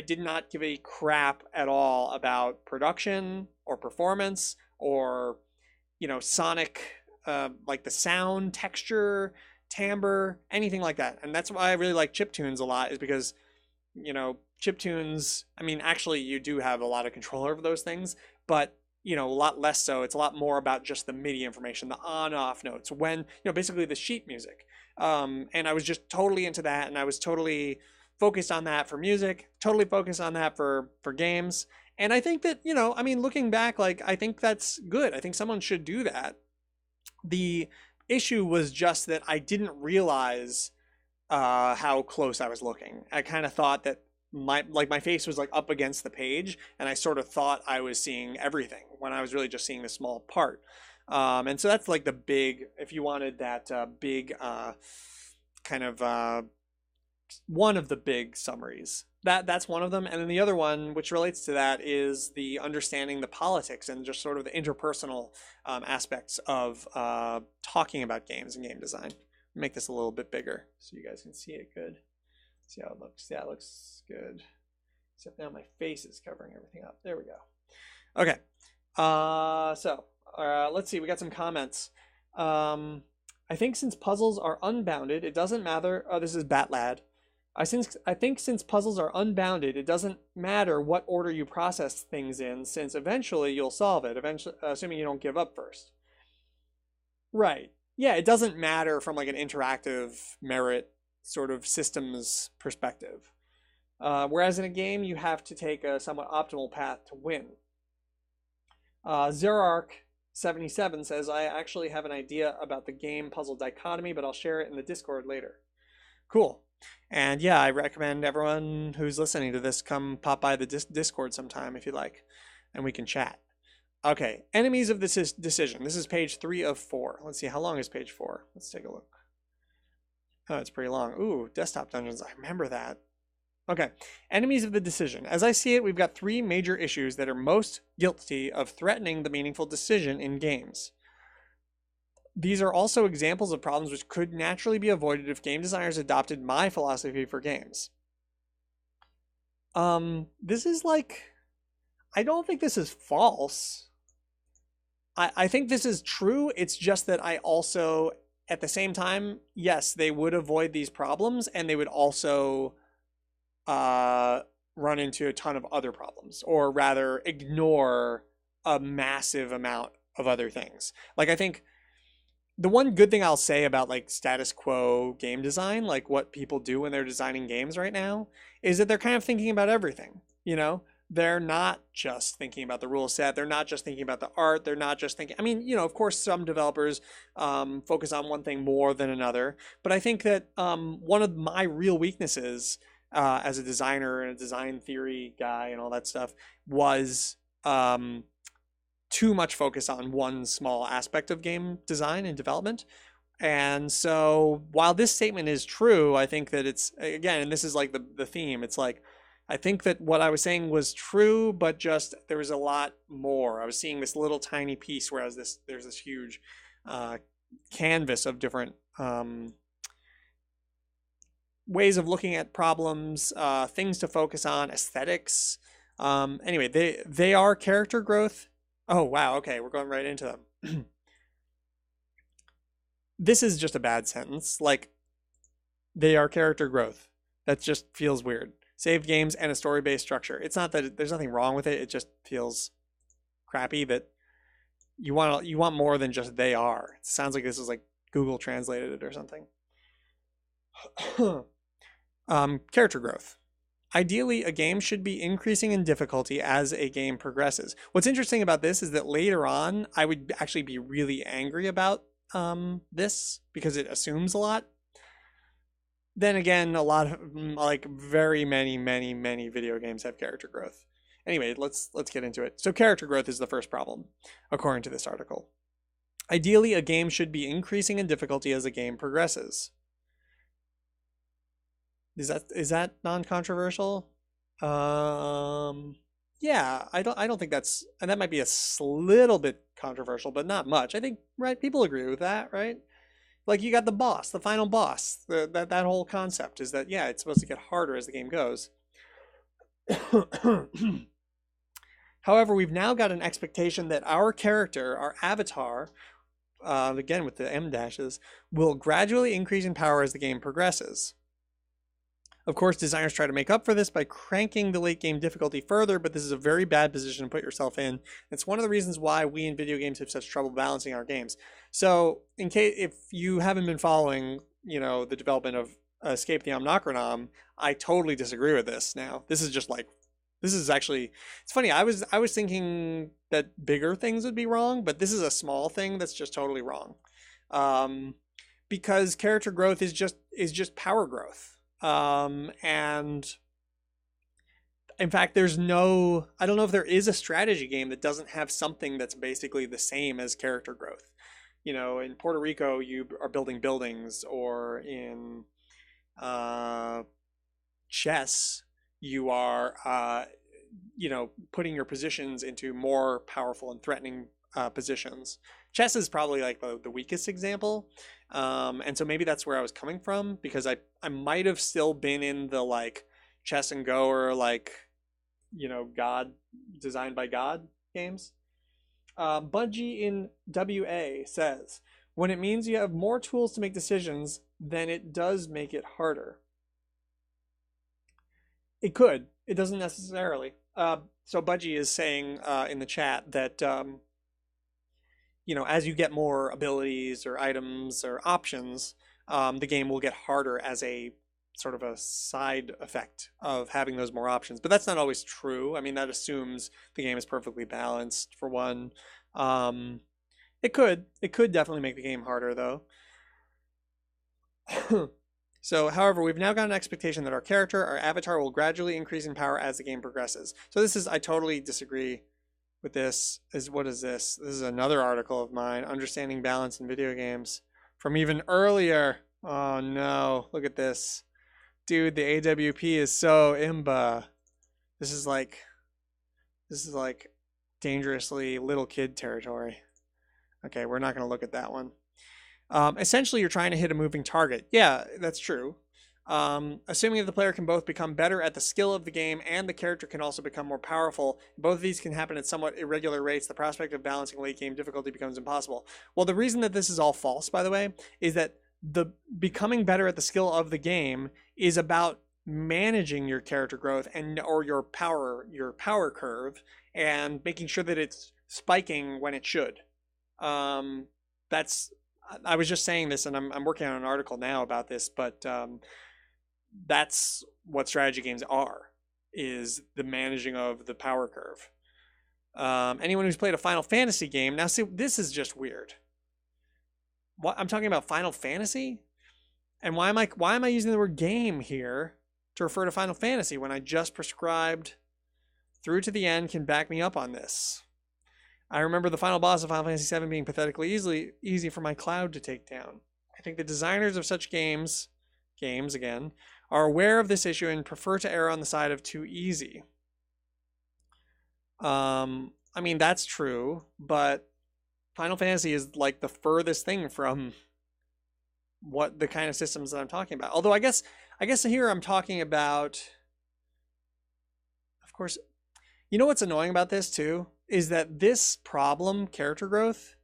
did not give a crap at all about production or performance or sonic, like the sound, texture, timbre, anything like that. And that's why I really like chiptunes a lot, is because chiptunes, I mean, actually you do have a lot of control over those things, but a lot less so. It's a lot more about just the MIDI information, the on-off notes, when, basically the sheet music. And I was just totally into that, and I was totally focused on that for music, totally focused on that for games. And I think that, I mean, looking back, like, I think that's good. I think someone should do that. The issue was just that I didn't realize how close I was looking. I kind of thought that my face was like up against the page, and I sort of thought I was seeing everything when I was really just seeing the small part. And so that's like the big, if you wanted that big kind of one of the big summaries. That's one of them. And then the other one, which relates to that, is the understanding the politics and just sort of the interpersonal aspects of talking about games and game design. Make this a little bit bigger so you guys can see it good. See how it looks. Yeah, it looks good. Except now my face is covering everything up. There we go. Okay. So let's see. We got some comments. I think since puzzles are unbounded, it doesn't matter. Oh, this is Batlad. I think since puzzles are unbounded, it doesn't matter what order you process things in, since eventually you'll solve it. Eventually, assuming you don't give up first. Right. Yeah, it doesn't matter from like an interactive merit sort of systems perspective. Whereas in a game, you have to take a somewhat optimal path to win. Zerark77 says, I actually have an idea about the game puzzle dichotomy, but I'll share it in the Discord later. Cool. And yeah, I recommend everyone who's listening to this come pop by the Discord sometime if you like, and we can chat. Okay, enemies of the decision. This is page 3 of 4. Let's see, how long is page 4? Let's take a look. Oh, it's pretty long. Ooh, desktop dungeons. I remember that. Okay, enemies of the decision. As I see it, we've got 3 major issues that are most guilty of threatening the meaningful decision in games. These are also examples of problems which could naturally be avoided if game designers adopted my philosophy for games. This is like, I don't think this is false. I think this is true. It's just that I also, at the same time, yes, they would avoid these problems, and they would also run into a ton of other problems, or rather ignore a massive amount of other things. Like, I think the one good thing I'll say about like status quo game design, like what people do when they're designing games right now, is that they're kind of thinking about everything, you know? They're not just thinking about the rule set. They're not just thinking about the art. They're not just thinking, I mean, you know, of course, some developers focus on one thing more than another. But I think that one of my real weaknesses as a designer and a design theory guy and all that stuff was too much focus on one small aspect of game design and development. And so while this statement is true, I think that it's, again, and this is like the theme, it's like, I think that what I was saying was true, but just there was a lot more. I was seeing this little tiny piece, whereas there's this huge canvas of different ways of looking at problems, things to focus on, aesthetics. Anyway, they are character growth. Oh, wow. Okay, we're going right into them. This is just a bad sentence. Like, they are character growth. That just feels weird. Saved games and a story-based structure. It's not that there's nothing wrong with it. It just feels crappy that you want more than just they are. It sounds like this is like Google translated it or something. Character growth. Ideally, a game should be increasing in difficulty as a game progresses. What's interesting about this is that later on, I would actually be really angry about this because it assumes a lot. Then again, a lot of, like, very many video games have character growth. Anyway, let's get into it. So character growth is the first problem, according to this article. Ideally, a game should be increasing in difficulty as a game progresses. Is that non-controversial? Yeah, I don't think that's, and that might be a little bit controversial, but not much. I think, right, people agree with that, right? Like, you got the boss, the final boss. That whole concept is that, yeah, it's supposed to get harder as the game goes. However, we've now got an expectation that our character, our avatar, again with the M dashes, will gradually increase in power as the game progresses. Of course, designers try to make up for this by cranking the late game difficulty further, but this is a very bad position to put yourself in. It's one of the reasons why we in video games have such trouble balancing our games. So, in case if you haven't been following, you know, the development of Escape the Omnochronom, I totally disagree with this. Now, this is just like, this is actually, it's funny. I was thinking that bigger things would be wrong, but this is a small thing that's just totally wrong, because character growth is just power growth. And in fact, I don't know if there is a strategy game that doesn't have something that's basically the same as character growth. You know, in Puerto Rico, you are building buildings, or in chess, you are, you know, putting your positions into more powerful and threatening positions. Chess is probably like the weakest example. And so maybe that's where I was coming from, because I might have still been in the like chess and go, or like, you know, God, designed by God games. Bungie in WA says, When it means you have more tools to make decisions, then it does make it harder. It could. It doesn't necessarily. So Budgie is saying in the chat that as you get more abilities or items or options, the game will get harder as a sort of a side effect of having those more options. But that's not always true. I mean, that assumes the game is perfectly balanced, for one. It could definitely make the game harder, though. So, however, we've now got an expectation that our avatar, will gradually increase in power as the game progresses. So I totally disagree with this. What is this? This is another article of mine, Understanding Balance in Video Games, from even earlier. Oh no, look at this. Dude, the AWP is so imba. This is like dangerously little kid territory. Okay, we're not going to look at that one. Essentially, you're trying to hit a moving target. Yeah, that's true. Assuming that the player can both become better at the skill of the game and the character can also become more powerful, both of these can happen at somewhat irregular rates. The prospect of balancing late game difficulty becomes impossible. Well, the reason that this is all false, by the way, is that the becoming better at the skill of the game is about managing your character growth or your power curve and making sure that it's spiking when it should. I was just saying this, and I'm working on an article now about this, but that's what strategy games are, is the managing of the power curve. Anyone who's played a Final Fantasy game, now see, this is just weird. What I'm talking about, Final Fantasy? And why am I using the word game here to refer to Final Fantasy when I just prescribed Through to the End can back me up on this? I remember the final boss of Final Fantasy VII being pathetically easy for my cloud to take down. I think the designers of such games again, are aware of this issue and prefer to err on the side of too easy. I mean, that's true, but Final Fantasy is like the furthest thing from what the kind of systems that I'm talking about. Although I guess here I'm talking about, of course, you know what's annoying about this too? Is that this problem, character growth,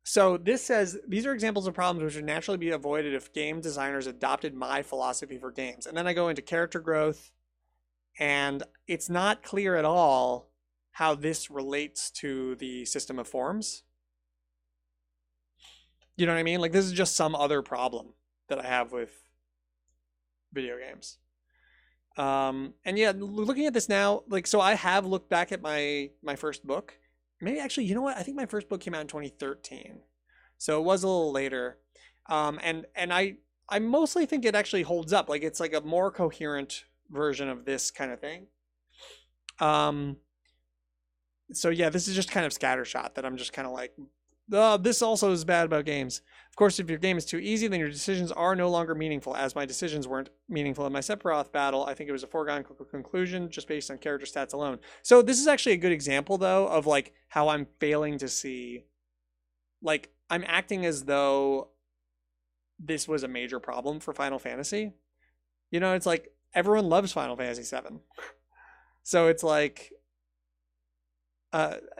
so this says, these are examples of problems which would naturally be avoided if game designers adopted my philosophy for games. And then I go into character growth, and it's not clear at all how this relates to the system of forms. You know what I mean? Like, this is just some other problem that I have with video games. And yeah, looking at this now, so I have looked back at my first book. Maybe actually, you know what? I think my first book came out in 2013. So it was a little later. And I mostly think it actually holds up. Like, it's like a more coherent version of this kind of thing. So yeah, this is just kind of scattershot that I'm just kind of like, oh, this also is bad about games. Of course, if your game is too easy, then your decisions are no longer meaningful, as my decisions weren't meaningful in my Sephiroth battle. I think it was a foregone conclusion just based on character stats alone. So this is actually a good example, though, of like how I'm failing to see, like, I'm acting as though this was a major problem for Final Fantasy. You know, it's like everyone loves Final Fantasy VII. So it's like,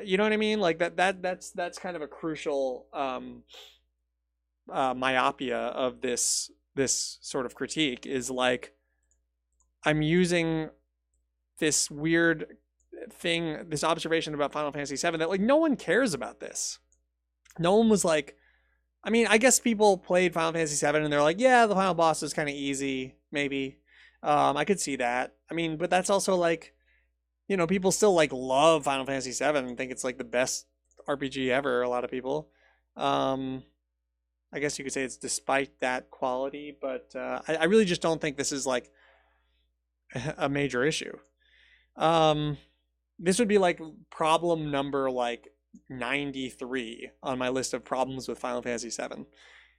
you know what I mean? Like that's kind of a crucial myopia of this sort of critique, is like, I'm using this weird thing, this observation about Final Fantasy VII, that like no one cares about this. No one was like, I mean, I guess people played Final Fantasy VII and they're like, yeah, the final boss is kind of easy, maybe. I could see that. I mean, but that's also like, you know, people still like love Final Fantasy VII and think it's like the best RPG ever. A lot of people. I guess you could say it's despite that quality, but I really just don't think this is like a major issue. This would be like problem number like 93 on my list of problems with Final Fantasy VII.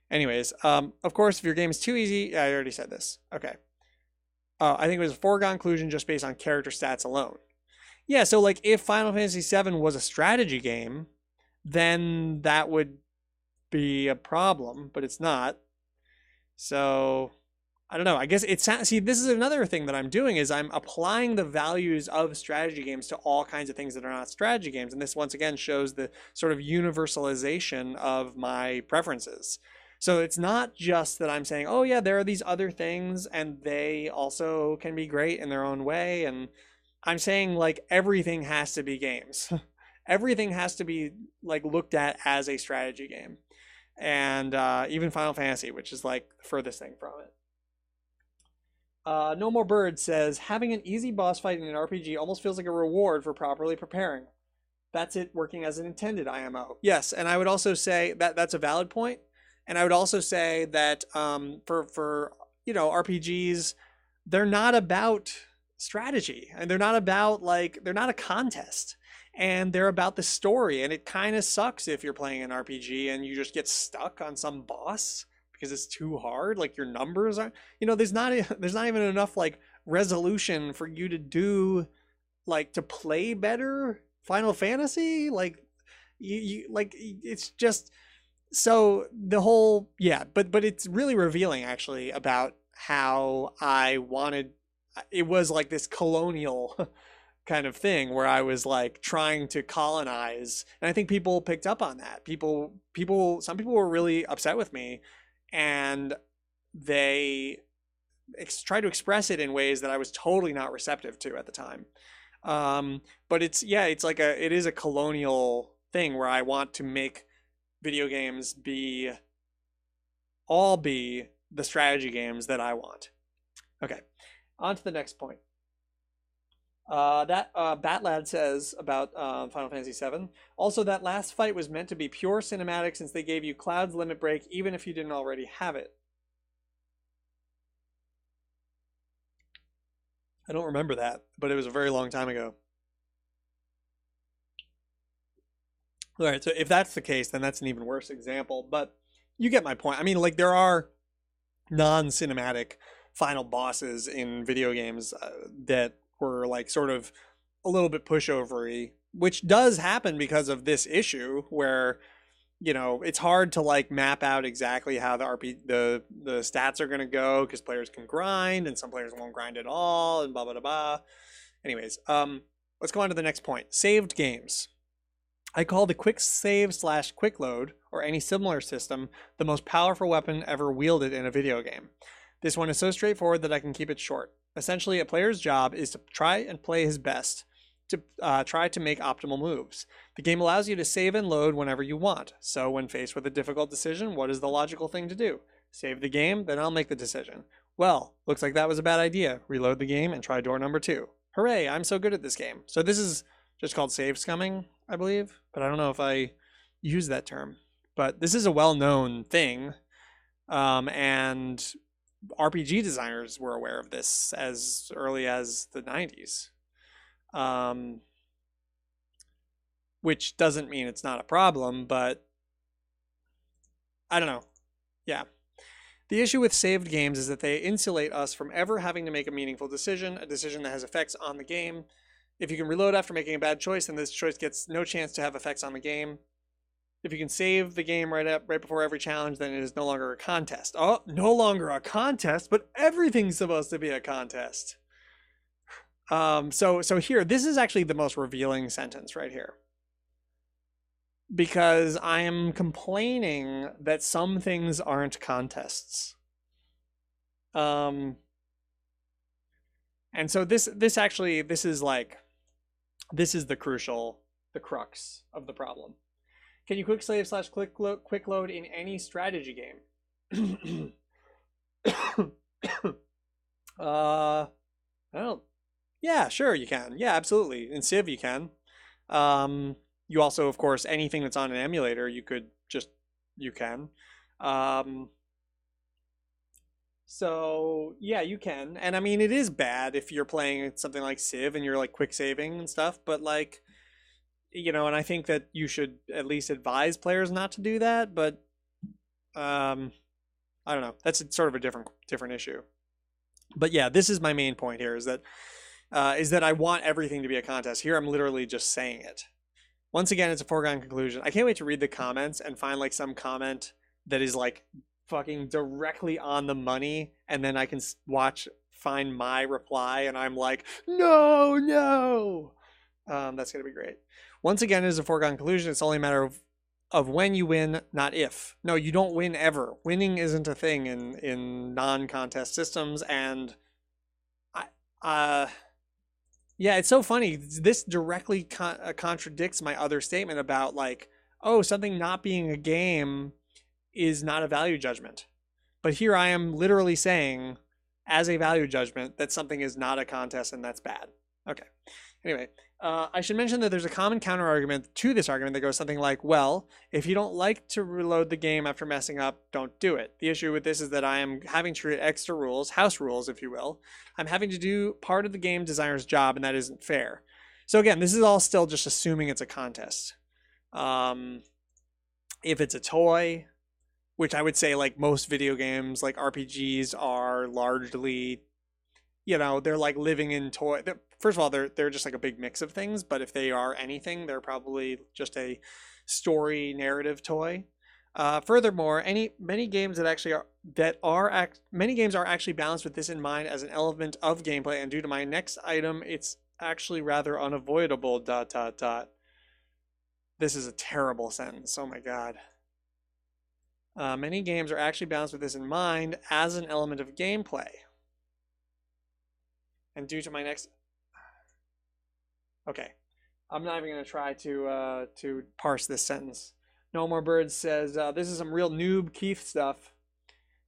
Anyways, of course, if your game is too easy, I already said this. Okay. I think it was a foregone conclusion just based on character stats alone. Yeah, so like if Final Fantasy VII was a strategy game, then that would be a problem, but it's not. So I don't know. I guess see, this is another thing that I'm doing is I'm applying the values of strategy games to all kinds of things that are not strategy games. And this once again shows the sort of universalization of my preferences. So it's not just that I'm saying, oh yeah, there are these other things and they also can be great in their own way. And I'm saying like everything has to be games. Everything has to be like looked at as a strategy game. And even Final Fantasy, which is like the furthest thing from it. No More Bird says, having an easy boss fight in an RPG almost feels like a reward for properly preparing. That's it working as an intended IMO. Yes, and I would also say that that's a valid point. And I would also say that for RPGs, they're not about strategy, and they're not about they're not a contest, and they're about the story. And it kind of sucks if you're playing an RPG and you just get stuck on some boss because it's too hard. Like your numbers aren't, there's not even enough like resolution for you to do to play better Final Fantasy. Like you it's just. So the whole, but it's really revealing actually about how I wanted, it was like this colonial kind of thing where I was like trying to colonize. And I think people picked up on that. Some people were really upset with me, and they tried to express it in ways that I was totally not receptive to at the time. But it is a colonial thing where I want to make video games be the strategy games that I want. Okay, on to the next point. Batlad says about Final Fantasy VII. Also, that last fight was meant to be pure cinematic since they gave you Cloud's limit break even if you didn't already have it. I don't remember that, but it was a very long time ago. All right, so if that's the case, then that's an even worse example, but you get my point. I mean, like, there are non-cinematic final bosses in video games that were, like, sort of a little bit pushover-y, which does happen because of this issue where, it's hard to, like, map out exactly how the stats are going to go because players can grind and some players won't grind at all and blah, blah, blah, blah. Anyways, let's go on to the next point. Saved games. I call the quick save / quick load, or any similar system, the most powerful weapon ever wielded in a video game. This one is so straightforward that I can keep it short. Essentially, a player's job is to try and play his best, to try to make optimal moves. The game allows you to save and load whenever you want. So when faced with a difficult decision, what is the logical thing to do? Save the game, then I'll make the decision. Well, looks like that was a bad idea. Reload the game and try door number 2. Hooray, I'm so good at this game. So this is just called save scumming, I believe, but I don't know if I use that term. But this is a well-known thing, and RPG designers were aware of this as early as the 90s, which doesn't mean it's not a problem, but I don't know. Yeah. The issue with saved games is that they insulate us from ever having to make a meaningful decision, a decision that has effects on the game. If you can reload after making a bad choice, then this choice gets no chance to have effects on the game. If you can save the game right before every challenge, then it is no longer a contest. Oh, no longer a contest, but everything's supposed to be a contest. So here, this is actually the most revealing sentence right here. Because I am complaining that some things aren't contests. And so this is the crux of the problem. Can you quick save / quick load in any strategy game? I don't. Yeah, sure you can. Yeah, absolutely. In Civ you can. You also, of course, anything that's on an emulator, you can. So yeah, you can. And I mean, it is bad if you're playing something like Civ and you're like quick saving and stuff, but like, and I think that you should at least advise players not to do that, but I don't know. That's sort of a different issue. But yeah, this is my main point here is that I want everything to be a contest. Here I'm literally just saying it. Once again, it's a foregone conclusion. I can't wait to read the comments and find like some comment that is like fucking directly on the money, and then I can find my reply, and I'm like, no. That's gonna be great. Once again, it is a foregone conclusion. It's only a matter of when you win, not if. No, you don't win ever. Winning isn't a thing in non-contest systems, and yeah, it's so funny. This directly contradicts my other statement about like, oh, something not being a game is not a value judgment. But here I am literally saying, as a value judgment, that something is not a contest and that's bad. Okay. Anyway, I should mention that there's a common counter argument to this argument that goes something like, well, if you don't like to reload the game after messing up, don't do it. The issue with this is that I am having to create extra rules, house rules, if you will. I'm having to do part of the game designer's job, and that isn't fair. So again, this is all still just assuming it's a contest. If it's a toy, which I would say like most video games, like RPGs are largely, you know, they're like living in toy. First of all, they're just like a big mix of things, but if they are anything, they're probably just a story narrative toy. Furthermore, many games are actually balanced with this in mind as an element of gameplay, and due to my next item, it's actually rather unavoidable. ... This is a terrible sentence. Oh my god. Many games are actually balanced with this in mind as an element of gameplay. And due to my next... Okay. I'm not even going to try to parse this sentence. No More Birds says, this is some real noob Keith stuff.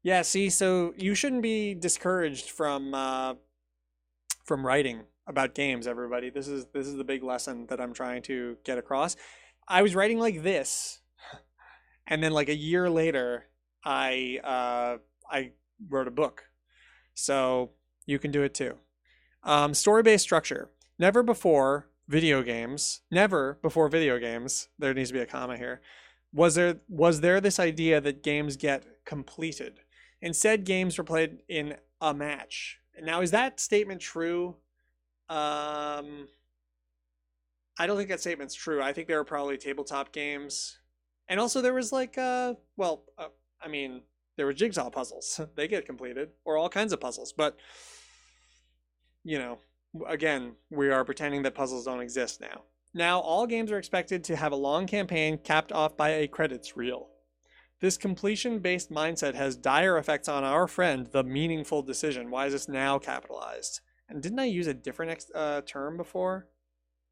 Yeah, see, so you shouldn't be discouraged from writing about games, everybody. This is the big lesson that I'm trying to get across. I was writing like this, and then like a year later, I wrote a book. So you can do it too. Story-based structure. Never before video games, there needs to be a comma here, was there this idea that games get completed. Instead, games were played in a match. Now, is that statement true? I don't think that statement's true. I think there were probably tabletop games. And also there was like, there were jigsaw puzzles. They get completed, or all kinds of puzzles. But, you know, again, we are pretending that puzzles don't exist now. Now, all games are expected to have a long campaign capped off by a credits reel. This completion-based mindset has dire effects on our friend, the meaningful decision. Why is this now capitalized? And didn't I use a different term before?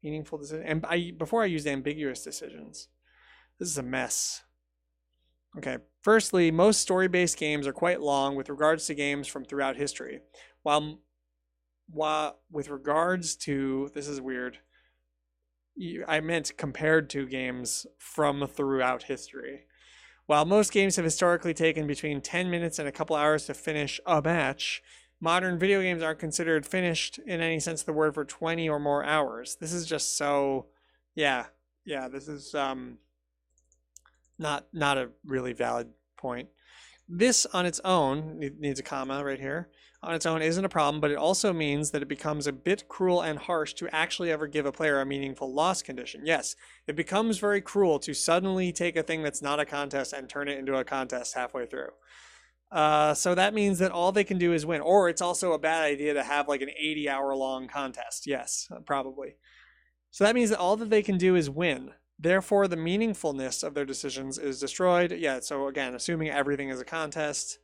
Meaningful decision. And before I used ambiguous decisions. This is a mess. Okay. Firstly, most story-based games are quite long with regards to games from throughout history. While with regards to, this is weird. I meant compared to games from throughout history. While most games have historically taken between 10 minutes and a couple hours to finish a match, modern video games aren't considered finished in any sense of the word for 20 or more hours. This is just so, yeah, this is not a really valid point. This on its own, needs a comma right here, on its own isn't a problem, but it also means that it becomes a bit cruel and harsh to actually ever give a player a meaningful loss condition. Yes, it becomes very cruel to suddenly take a thing that's not a contest and turn it into a contest halfway through. So that means that all they can do is win. Or it's also a bad idea to have like an 80-hour long contest. Yes, probably. So that means that all that they can do is win. Therefore, the meaningfulness of their decisions is destroyed. Yeah, so again, assuming everything is a contest,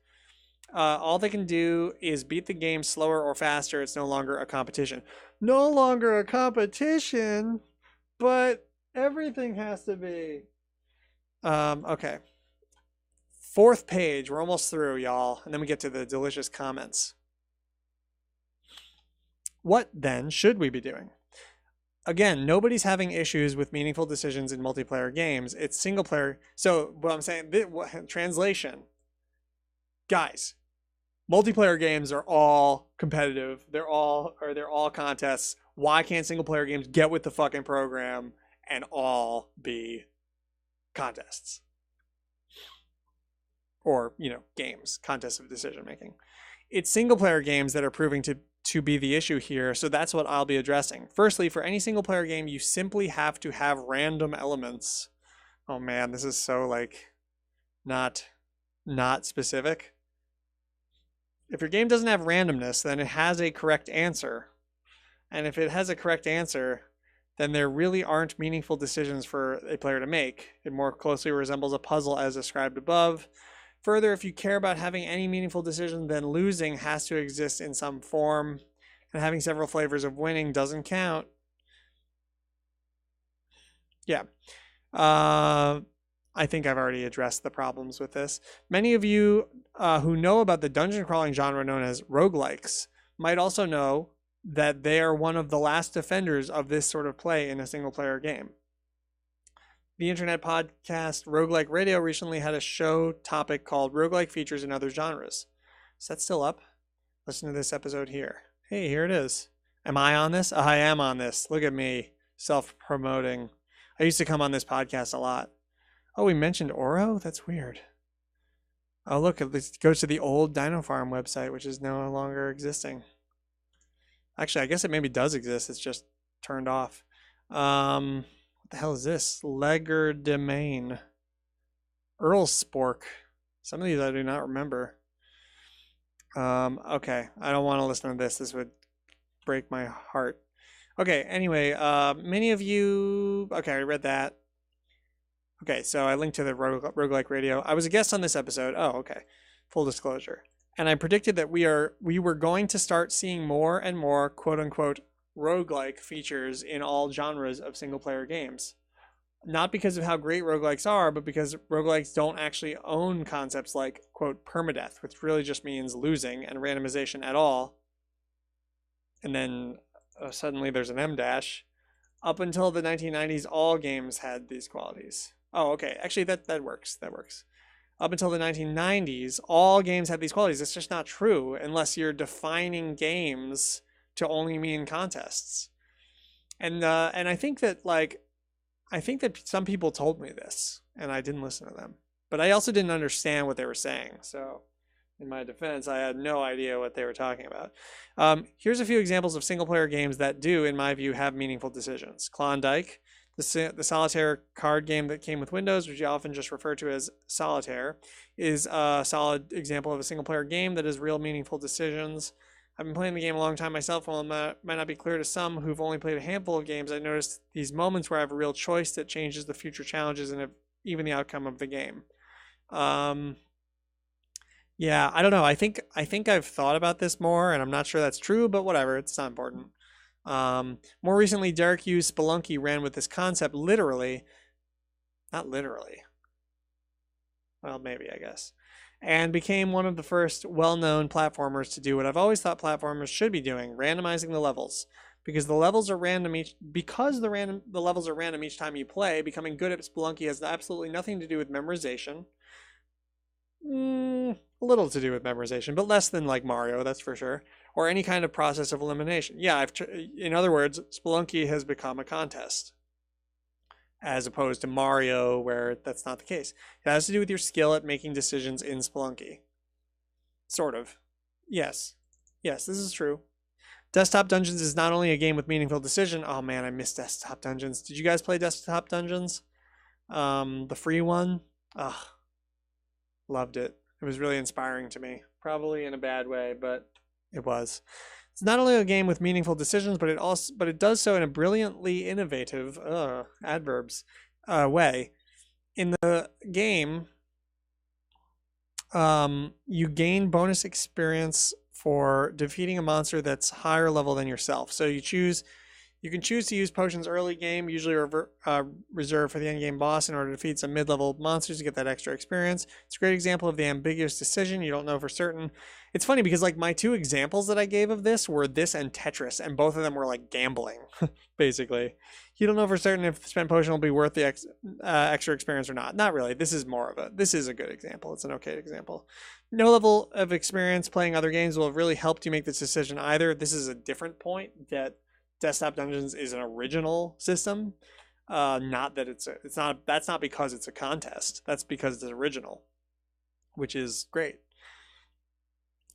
all they can do is beat the game slower or faster. It's no longer a competition. No longer a competition, but everything has to be. Okay. Fourth page. We're almost through, y'all. And then we get to the delicious comments. What then should we be doing? Again, nobody's having issues with meaningful decisions in multiplayer games. It's single player. So what I'm saying, translation. Guys, multiplayer games are all competitive. They're all contests. Why can't single player games get with the fucking program and all be contests? Or, games, contests of decision making. It's single player games that are proving to be the issue here, so that's what I'll be addressing. Firstly, for any single player game, you simply have to have random elements. Oh man, this is so not not specific. If your game doesn't have randomness, then it has a correct answer. And if it has a correct answer, then there really aren't meaningful decisions for a player to make. It more closely resembles a puzzle as described above. Further, if you care about having any meaningful decision, then losing has to exist in some form, and having several flavors of winning doesn't count. Yeah. I think I've already addressed the problems with this. Many of you who know about the dungeon crawling genre known as roguelikes might also know that they are one of the last defenders of this sort of play in a single player game. The internet podcast Roguelike Radio recently had a show topic called Roguelike Features in Other Genres. Is that still up? Listen to this episode here. Hey, here it is. Am I on this? I am on this. Look at me, self-promoting. I used to come on this podcast a lot. Oh, we mentioned Oro? That's weird. Oh, look, it goes to the old Dinofarm website, which is no longer existing. Actually, I guess it maybe does exist. It's just turned off. What the hell is this? Legerdemain. Earlspork. Some of these I do not remember. Okay, I don't want to listen to this. This would break my heart. Okay, anyway, many of you... Okay, I read that. Okay, so I linked to the Roguelike Radio. I was a guest on this episode. Oh, okay. Full disclosure. And I predicted that we were going to start seeing more and more quote-unquote roguelike features in all genres of single-player games. Not because of how great roguelikes are, but because roguelikes don't actually own concepts like, quote, permadeath, which really just means losing, and randomization at all. And then suddenly there's an M-dash. Up until the 1990s, all games had these qualities. Oh, okay. Actually, that works. That works. Up until the 1990s, all games had these qualities. It's just not true unless you're defining games to only mean contests. And I think that some people told me this, and I didn't listen to them. But I also didn't understand what they were saying. So, in my defense, I had no idea what they were talking about. Here's a few examples of single-player games that do, in my view, have meaningful decisions. Klondike, the solitaire card game that came with Windows, which you often just refer to as solitaire, is a solid example of a single-player game that has real meaningful decisions. I've been playing the game a long time myself. While it might not be clear to some who've only played a handful of games, I noticed these moments where I have a real choice that changes the future challenges and even the outcome of the game. Yeah, I don't know. I think I've thought about this more, and I'm not sure that's true, but whatever. It's not important. More recently, Derek Hughes' Spelunky ran with this concept literally. Not literally. Well, maybe, I guess. And became one of the first well-known platformers to do what I've always thought platformers should be doing, randomizing the levels. Because the levels are random each time you play, becoming good at Spelunky has absolutely nothing to do with memorization. A little to do with memorization, but less than like Mario, that's for sure. Or any kind of process of elimination. Yeah, in other words, Spelunky has become a contest. As opposed to Mario, where that's not the case. It has to do with your skill at making decisions in Spelunky. Sort of. Yes. Yes, this is true. Desktop Dungeons is not only a game with meaningful decision. Oh man, I miss Desktop Dungeons. Did you guys play Desktop Dungeons? The free one? Ugh. Loved it. It was really inspiring to me. Probably in a bad way, but it was. It's not only a game with meaningful decisions, but it does so in a brilliantly innovative adverbs way. In the game, you gain bonus experience for defeating a monster that's higher level than yourself. So you can choose to use potions early game, usually reserved for the end game boss in order to defeat some mid-level monsters to get that extra experience. It's a great example of the ambiguous decision. You don't know for certain. It's funny because like my two examples that I gave of this were this and Tetris, and both of them were like gambling, basically. You don't know for certain if spent potion will be worth the extra experience or not. Not really. This is a good example. It's an okay example. No level of experience playing other games will have really helped you make this decision either. This is a different point that Desktop Dungeons is an original system. Not that that's not because it's a contest. That's because it's original, which is great.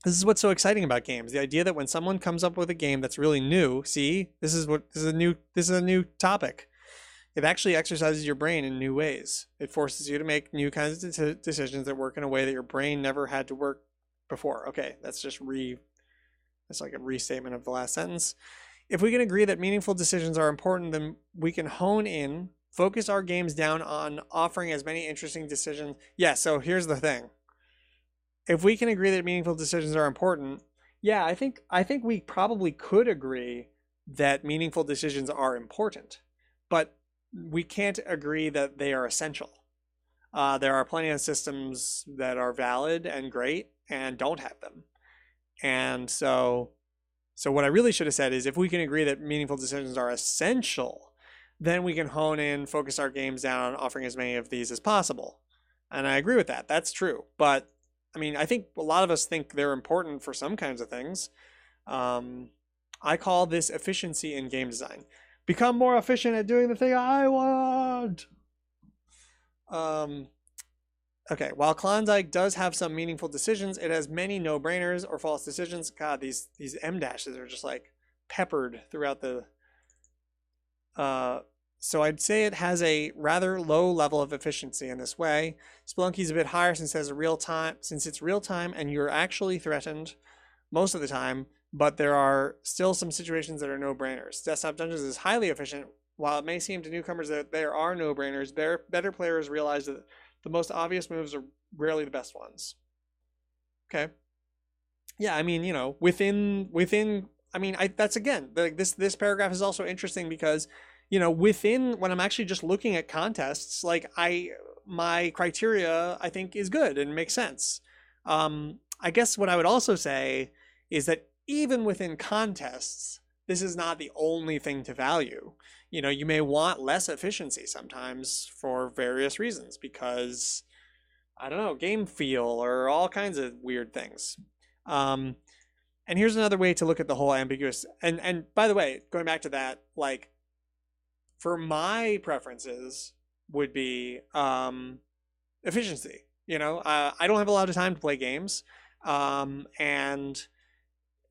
This is what's so exciting about games. The idea that when someone comes up with a game that's really new, see, this is a new topic. It actually exercises your brain in new ways. It forces you to make new kinds of decisions that work in a way that your brain never had to work before. Okay, that's like a restatement of the last sentence. If we can agree that meaningful decisions are important, then we can focus our games down on offering as many interesting decisions. Yeah, so here's the thing. If we can agree that meaningful decisions are important, yeah, I think we probably could agree that meaningful decisions are important, but we can't agree that they are essential. There are plenty of systems that are valid and great and don't have them. And so what I really should have said is, if we can agree that meaningful decisions are essential, then we can focus our games down on offering as many of these as possible. And I agree with that. That's true. But I mean, I think a lot of us think they're important for some kinds of things. I call this efficiency in game design. Become more efficient at doing the thing I want. Okay, while Klondike does have some meaningful decisions, it has many no-brainers or false decisions. God, these M dashes are just like peppered throughout the... So I'd say it has a rather low level of efficiency in this way. Spelunky's a bit higher since it's real time and you're actually threatened most of the time, but there are still some situations that are no-brainers. Desktop Dungeons is highly efficient. While it may seem to newcomers that there are no-brainers, better players realize that the most obvious moves are rarely the best ones. Okay. Yeah, I mean, within I mean, that's again, this paragraph is also interesting because, within, when I'm actually just looking at contests, like my criteria, I think, is good and makes sense. I guess what I would also say is that even within contests, this is not the only thing to value. You may want less efficiency sometimes for various reasons because, I don't know, game feel or all kinds of weird things. And here's another way to look at the whole ambiguous. And by the way, going back to that, like, for my preferences would be efficiency. I don't have a lot of time to play games, and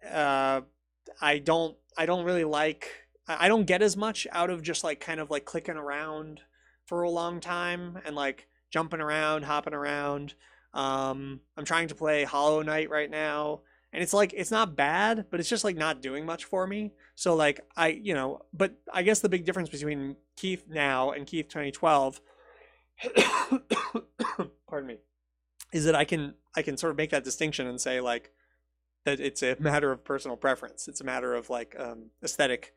I don't really like. I don't get as much out of just like kind of like clicking around for a long time and like jumping around, hopping around. I'm trying to play Hollow Knight right now, and it's like, it's not bad, but it's just like not doing much for me. So like but I guess the big difference between Keith now and Keith 2012, pardon me, is that I can sort of make that distinction and say like that it's a matter of personal preference. It's a matter of like aesthetic,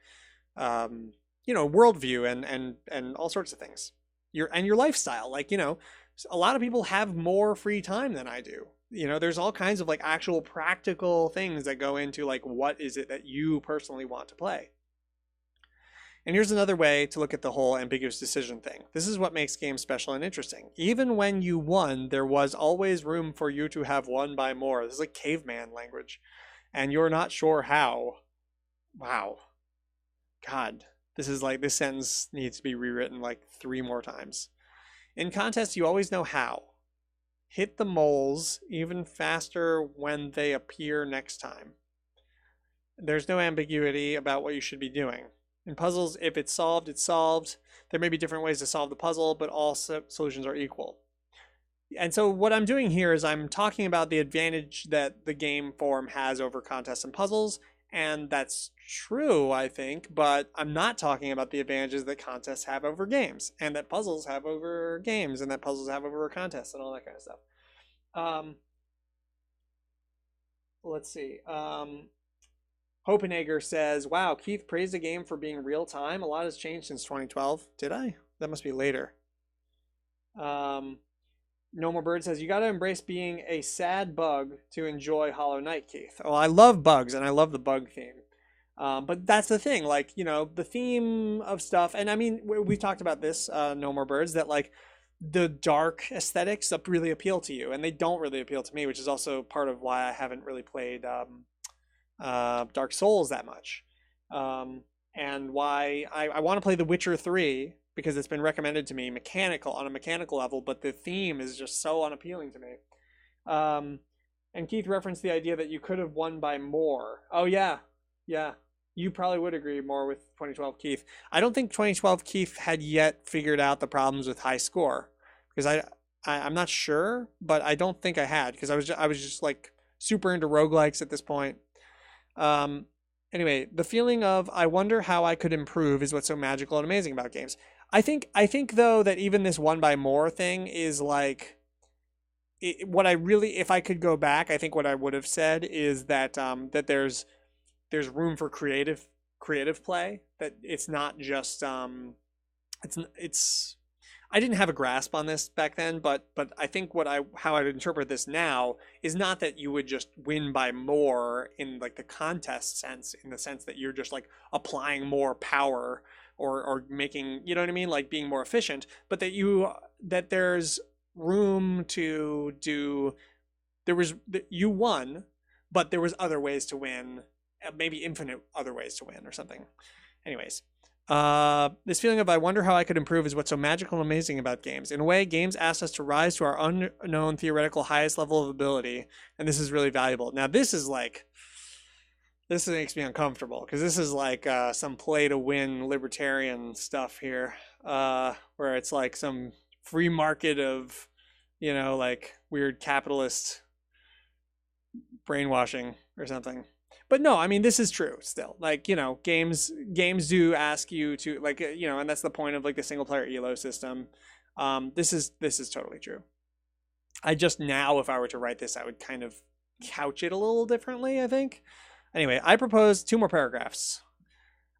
worldview and all sorts of things. Your lifestyle. Like, a lot of people have more free time than I do. There's all kinds of like actual practical things that go into like, what is it that you personally want to play? And here's another way to look at the whole ambiguous decision thing. This is what makes games special and interesting. Even when you won, there was always room for you to have won by more. This is like caveman language. And you're not sure how. Wow. God, this sentence needs to be rewritten like 3 more times. In contests, you always know how. Hit the moles even faster when they appear next time. There's no ambiguity about what you should be doing. In puzzles, if it's solved, it's solved. There may be different ways to solve the puzzle, but all solutions are equal. And so what I'm doing here is I'm talking about the advantage that the game form has over contests and puzzles, and that's true, I think, but I'm not talking about the advantages that contests have over games, and that puzzles have over games, and that puzzles have over contests, and all that kind of stuff. Let's see. Hopenegger says, wow, Keith praised the game for being real time. A lot has changed since 2012. Did I? That must be later. No More Bird says, you got to embrace being a sad bug to enjoy Hollow Knight, Keith. Oh, I love bugs, and I love the bug theme. But that's the thing, like, the theme of stuff. And I mean, we've talked about this, No More Birds, that like the dark aesthetics really appeal to you, and they don't really appeal to me, which is also part of why I haven't really played Dark Souls that much, and why I want to play The Witcher 3 because it's been recommended to me on a mechanical level, but the theme is just so unappealing to me. And Keith referenced the idea that you could have won by more. Oh yeah. You probably would agree more with 2012 Keith. I don't think 2012 Keith had yet figured out the problems with high score because I'm not sure, but I don't think I had because I was just like super into roguelikes at this point. Um, anyway, the feeling of I wonder how I could improve is what's so magical and amazing about games. I think though that even this one by more thing is like what I really, if I could go back, I think what I would have said is that that there's room for creative play, that it's not just it's I didn't have a grasp on this back then, but I think how I'd interpret this now is not that you would just win by more in like the contest sense, in the sense that you're just like applying more power or making, you know what I mean, like being more efficient, but that there's room to do. You won, but there was other ways to win, maybe infinite other ways to win or something. Anyways, this feeling of I wonder how I could improve is what's so magical and amazing about games. In a way, games ask us to rise to our unknown theoretical highest level of ability, and this is really valuable. Now, this makes me uncomfortable because this is like some play to win libertarian stuff here, where it's like some free market of, like weird capitalist brainwashing or something. But no, I mean, this is true still. Like, games do ask you to, like, and that's the point of like the single player ELO system. This is totally true. I just now, if I were to write this, I would kind of couch it a little differently, I think. Anyway, I propose 2 more paragraphs.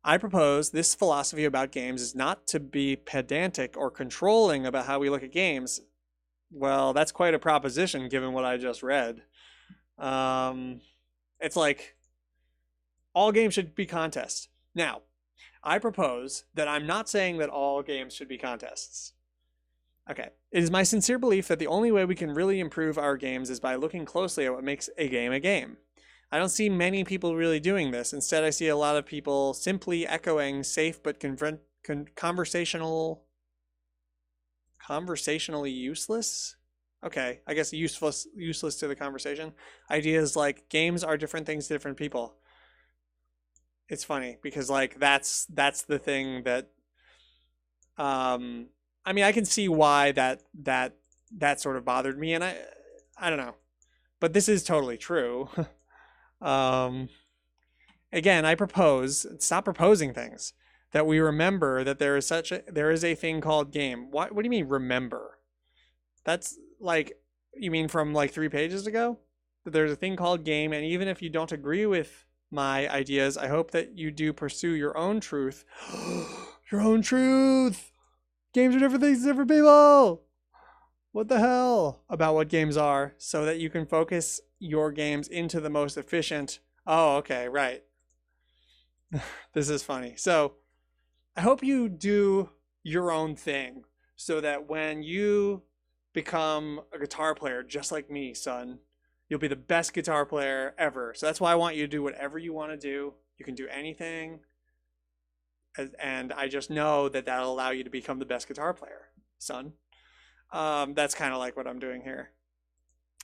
I propose this philosophy about games is not to be pedantic or controlling about how we look at games. Well, that's quite a proposition given what I just read. It's like all games should be contests. Now, I propose that I'm not saying that all games should be contests. Okay. It is my sincere belief that the only way we can really improve our games is by looking closely at what makes a game a game. I don't see many people really doing this. Instead, I see a lot of people simply echoing safe but conversationally useless. Okay, I guess useless to the conversation. Ideas like games are different things to different people. It's funny because like that's the thing that I mean, I can see why that sort of bothered me, and I don't know, but this is totally true. Again, I propose, stop proposing things, that we remember that there is a thing called game. What do you mean remember? That's like, you mean from like 3 pages ago? That there's a thing called game, and even if you don't agree with my ideas, I hope that you do pursue your own truth. Your own truth! Games are different things to different people! What the hell about what games are, so that you can focus your games into the most efficient. Oh, okay, right. This is funny. So I hope you do your own thing so that when you become a guitar player just like me, son, you'll be the best guitar player ever. So that's why I want you to do whatever you want to do. You can do anything. And I just know that that'll allow you to become the best guitar player, son. That's kind of like what I'm doing here.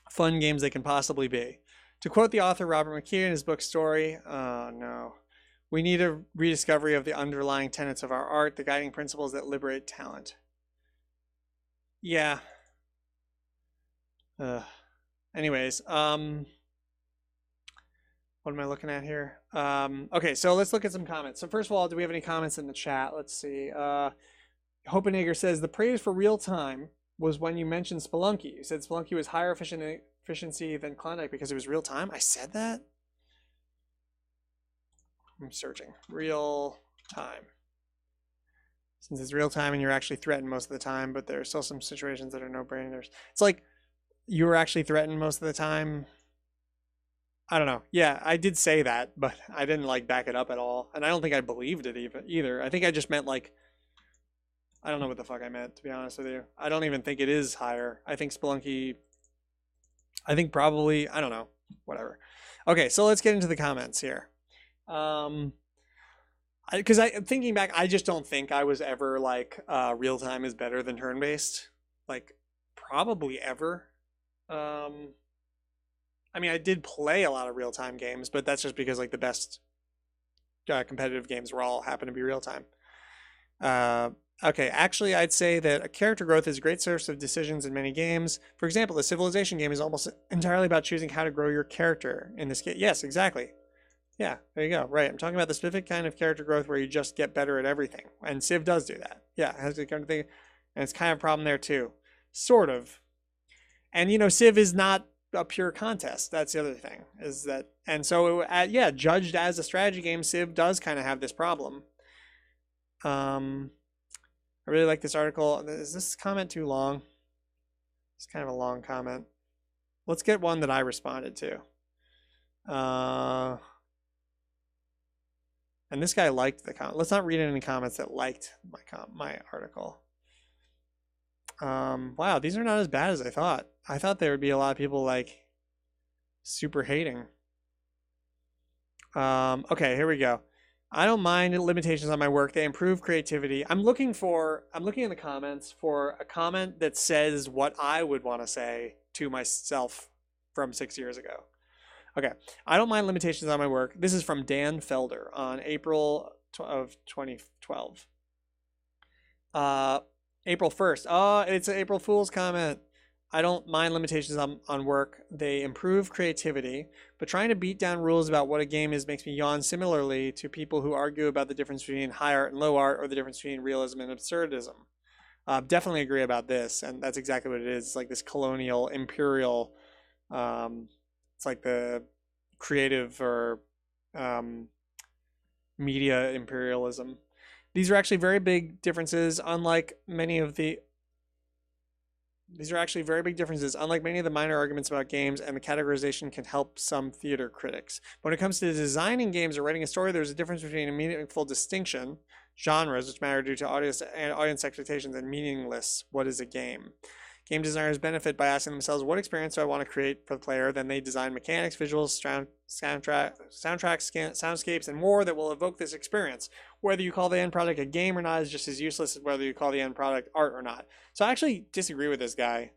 Fun games they can possibly be. To quote the author Robert McKee in his book Story, oh no. We need a rediscovery of the underlying tenets of our art, the guiding principles that liberate talent. Yeah. Anyways, what am I looking at here? Okay, so let's look at some comments. So first of all, do we have any comments in the chat? Let's see. Hopenegger says, the praise for real time was when you mentioned Spelunky. You said Spelunky was higher efficiency than Klondike because it was real time. I said that? I'm searching. Real time. Since it's real time and you're actually threatened most of the time, but there are still some situations that are no-brainers. It's like you were actually threatened most of the time. I don't know. Yeah, I did say that, but I didn't like back it up at all. And I don't think I believed it either. I think I just meant like, I don't know what the fuck I meant, to be honest with you. I don't even think it is higher. I think Spelunky, I think probably, I don't know, whatever. Okay, so let's get into the comments here. Because thinking back, I just don't think I was ever like real time is better than turn based, like probably ever. I mean, I did play a lot of real time games, but that's just because like the best competitive games were all happen to be real time. Okay, actually, I'd say that a character growth is a great source of decisions in many games. For example, the Civilization game is almost entirely about choosing how to grow your character in this game. Yes, exactly. Yeah, there you go. Right. I'm talking about the specific kind of character growth where you just get better at everything. And Civ does do that. Yeah, it has the kind of thing. And it's kind of a problem there too. Sort of. And, Civ is not a pure contest. That's the other thing. Is that, and so, judged as a strategy game, Civ does kind of have this problem. I really like this article. Is this comment too long? It's kind of a long comment. Let's get one that I responded to. And this guy liked the comment. Let's not read any comments that liked my article. Wow, these are not as bad as I thought. I thought there would be a lot of people like super hating. Okay, here we go. I don't mind limitations on my work. They improve creativity. I'm looking in the comments for a comment that says what I would want to say to myself from 6 years ago. Okay, I don't mind limitations on my work. This is from Dan Felder on April of 2012. April 1st. Oh, it's an April Fool's comment. I don't mind limitations on work. They improve creativity, but trying to beat down rules about what a game is makes me yawn similarly to people who argue about the difference between high art and low art or the difference between realism and absurdism. Definitely agree about this, and that's exactly what it is. It's like this colonial, imperial, it's like the creative or media imperialism. These are actually very big differences, unlike many of the minor arguments about games, and the categorization can help some theater critics. When it comes to designing games or writing a story, there's a difference between a meaningful distinction, genres, which matter due to audience expectations, and meaningless, what is a game. Game designers benefit by asking themselves, what experience do I want to create for the player? Then they design mechanics, visuals, soundtracks, soundscapes, and more that will evoke this experience. Whether you call the end product a game or not is just as useless as whether you call the end product art or not. So I actually disagree with this guy,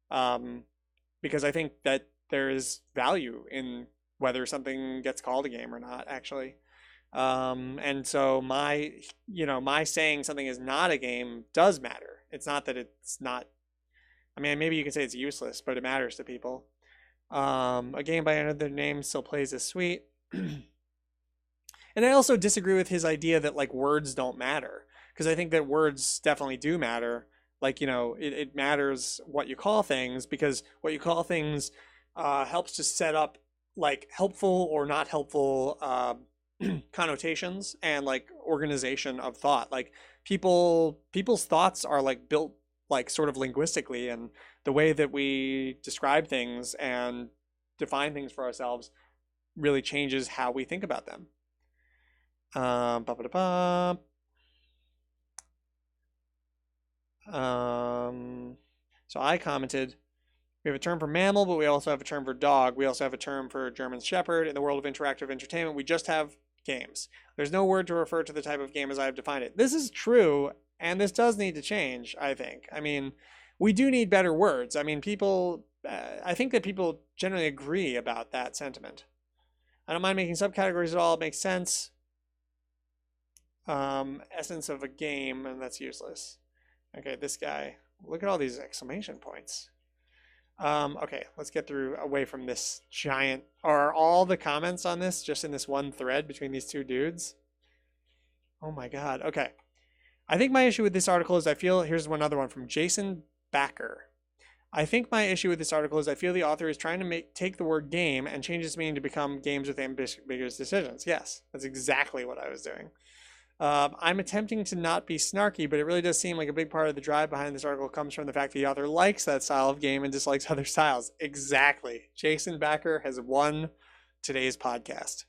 because I think that there is value in whether something gets called a game or not, actually. And so my saying something is not a game does matter. It's not that it's not. I mean, maybe you can say it's useless, but it matters to people. A game by another name still plays as sweet. And I also disagree with his idea that like words don't matter, because I think that words definitely do matter. Like, it matters what you call things, because what you call things helps to set up like helpful or not helpful connotations and like organization of thought. Like people's thoughts are like built like sort of linguistically, and the way that we describe things and define things for ourselves really changes how we think about them. So I commented, we have a term for mammal, but we also have a term for dog. We also have a term for German Shepherd. In the world of interactive entertainment, we just have games. There's no word to refer to the type of game as I have defined it. This is true, and this does need to change, I think. I mean, we do need better words. I mean, I think that people generally agree about that sentiment. I don't mind making subcategories at all. It makes sense. Essence of a game, and that's useless. Okay, this guy. Look at all these exclamation points. Okay, let's get away from this giant. Are all the comments on this just in this one thread between these two dudes? Oh my God. Okay. I think my issue with this article is here's one other one from Jason Backer. I think my issue with this article is I feel the author is trying to take the word game and change its meaning to become games with ambiguous decisions. Yes, that's exactly what I was doing. I'm attempting to not be snarky, but it really does seem like a big part of the drive behind this article comes from the fact the author likes that style of game and dislikes other styles. Exactly. Jason Backer has won today's podcast.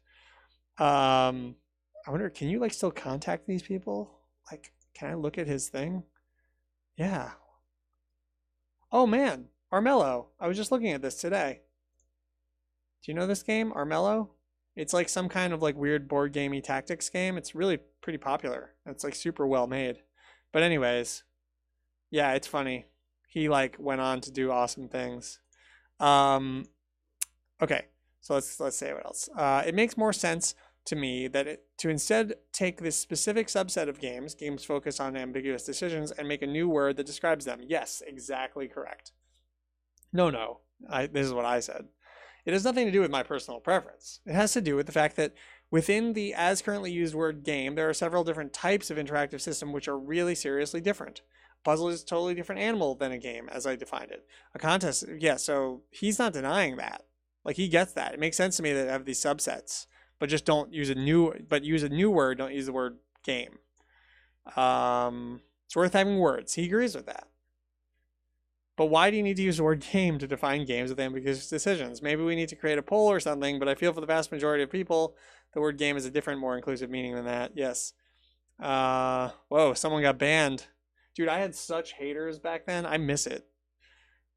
I wonder, can you like still contact these people? Like, can I look at his thing? Yeah. Oh man, Armello. I was just looking at this today. Do you know this game, Armello? It's like some kind of like weird board gamey tactics game. It's really pretty popular. It's like super well made. But anyways, yeah, it's funny. He like went on to do awesome things. Okay, so let's say what else. It makes more sense to me that to instead take this specific subset of games focus on ambiguous decisions, and make a new word that describes them. Yes, exactly correct. No, this is what I said. It has nothing to do with my personal preference. It has to do with the fact that within the as currently used word game, there are several different types of interactive system which are really seriously different. A puzzle is a totally different animal than a game, as I defined it. A contest, yeah, so he's not denying that. Like, he gets that. It makes sense to me that I have these subsets, but just don't use use a new word, don't use the word game. It's worth having words. He agrees with that. But why do you need to use the word game to define games with ambiguous decisions? Maybe we need to create a poll or something, but I feel for the vast majority of people, the word game is a different, more inclusive meaning than that. Yes. Whoa, someone got banned. Dude, I had such haters back then. I miss it.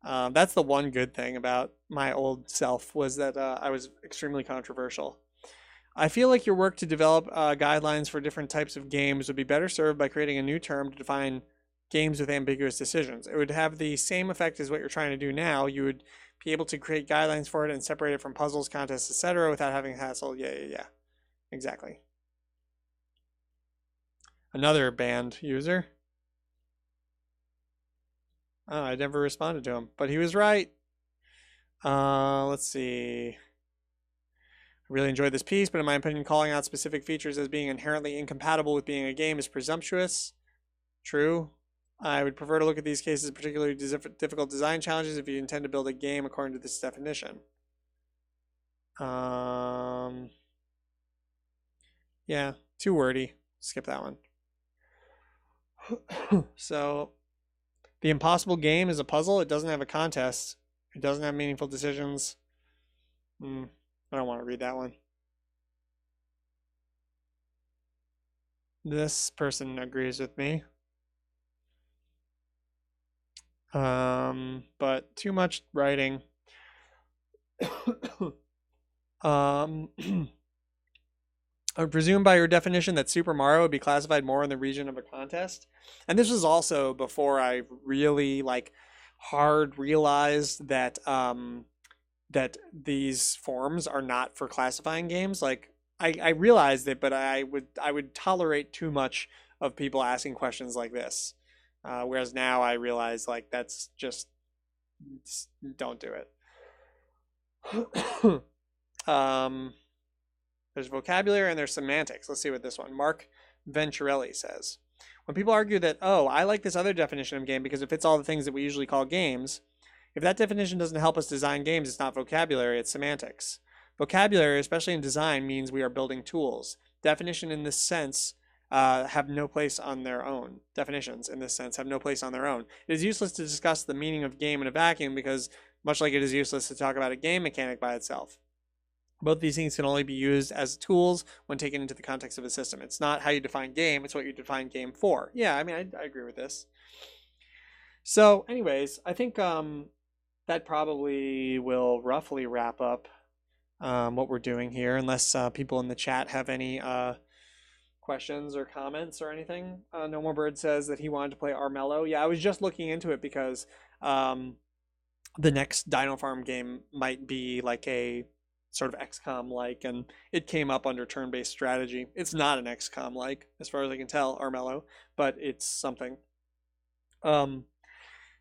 That's the one good thing about my old self, was that I was extremely controversial. I feel like your work to develop guidelines for different types of games would be better served by creating a new term to define games with ambiguous decisions. It would have the same effect as what you're trying to do now. You would be able to create guidelines for it and separate it from puzzles, contests, etc. without having hassle. Yeah. Exactly. Another banned user. Oh, I never responded to him, but he was right. Let's see. I really enjoyed this piece, but in my opinion, calling out specific features as being inherently incompatible with being a game is presumptuous. True. I would prefer to look at these cases as particularly difficult design challenges if you intend to build a game according to this definition. Yeah, too wordy. Skip that one. So, the impossible game is a puzzle. It doesn't have a contest. It doesn't have meaningful decisions. I don't want to read that one. This person agrees with me. But too much writing. I would presume by your definition that Super Mario would be classified more in the region of a contest. And this was also before I really hard realized that that these forms are not for classifying games. Like, I realized it, but I would tolerate too much of people asking questions like this. Whereas now I realize that's just don't do it. There's vocabulary and there's semantics. Let's see what this one. Mark Venturelli says. When people argue that, oh, I like this other definition of game because it fits all the things that we usually call games, if that definition doesn't help us design games, it's not vocabulary, it's semantics. Vocabulary, especially in design, means we are building tools. Definition in this sense have no place on their own. Definitions in this sense have no place on their own. It is useless to discuss the meaning of game in a vacuum because, much like it is useless to talk about a game mechanic by itself. Both these things can only be used as tools when taken into the context of a system. It's not how you define game, it's what you define game for. Yeah, I mean, I agree with this. So, anyways, I think that probably will roughly wrap up what we're doing here, unless people in the chat have any questions or comments or anything. No More Bird says that he wanted to play Armello. Yeah, I was just looking into it because the next Dinofarm game might be like a sort of XCOM-like, and it came up under turn-based strategy. It's not an XCOM-like, as far as I can tell, Armello, but it's something.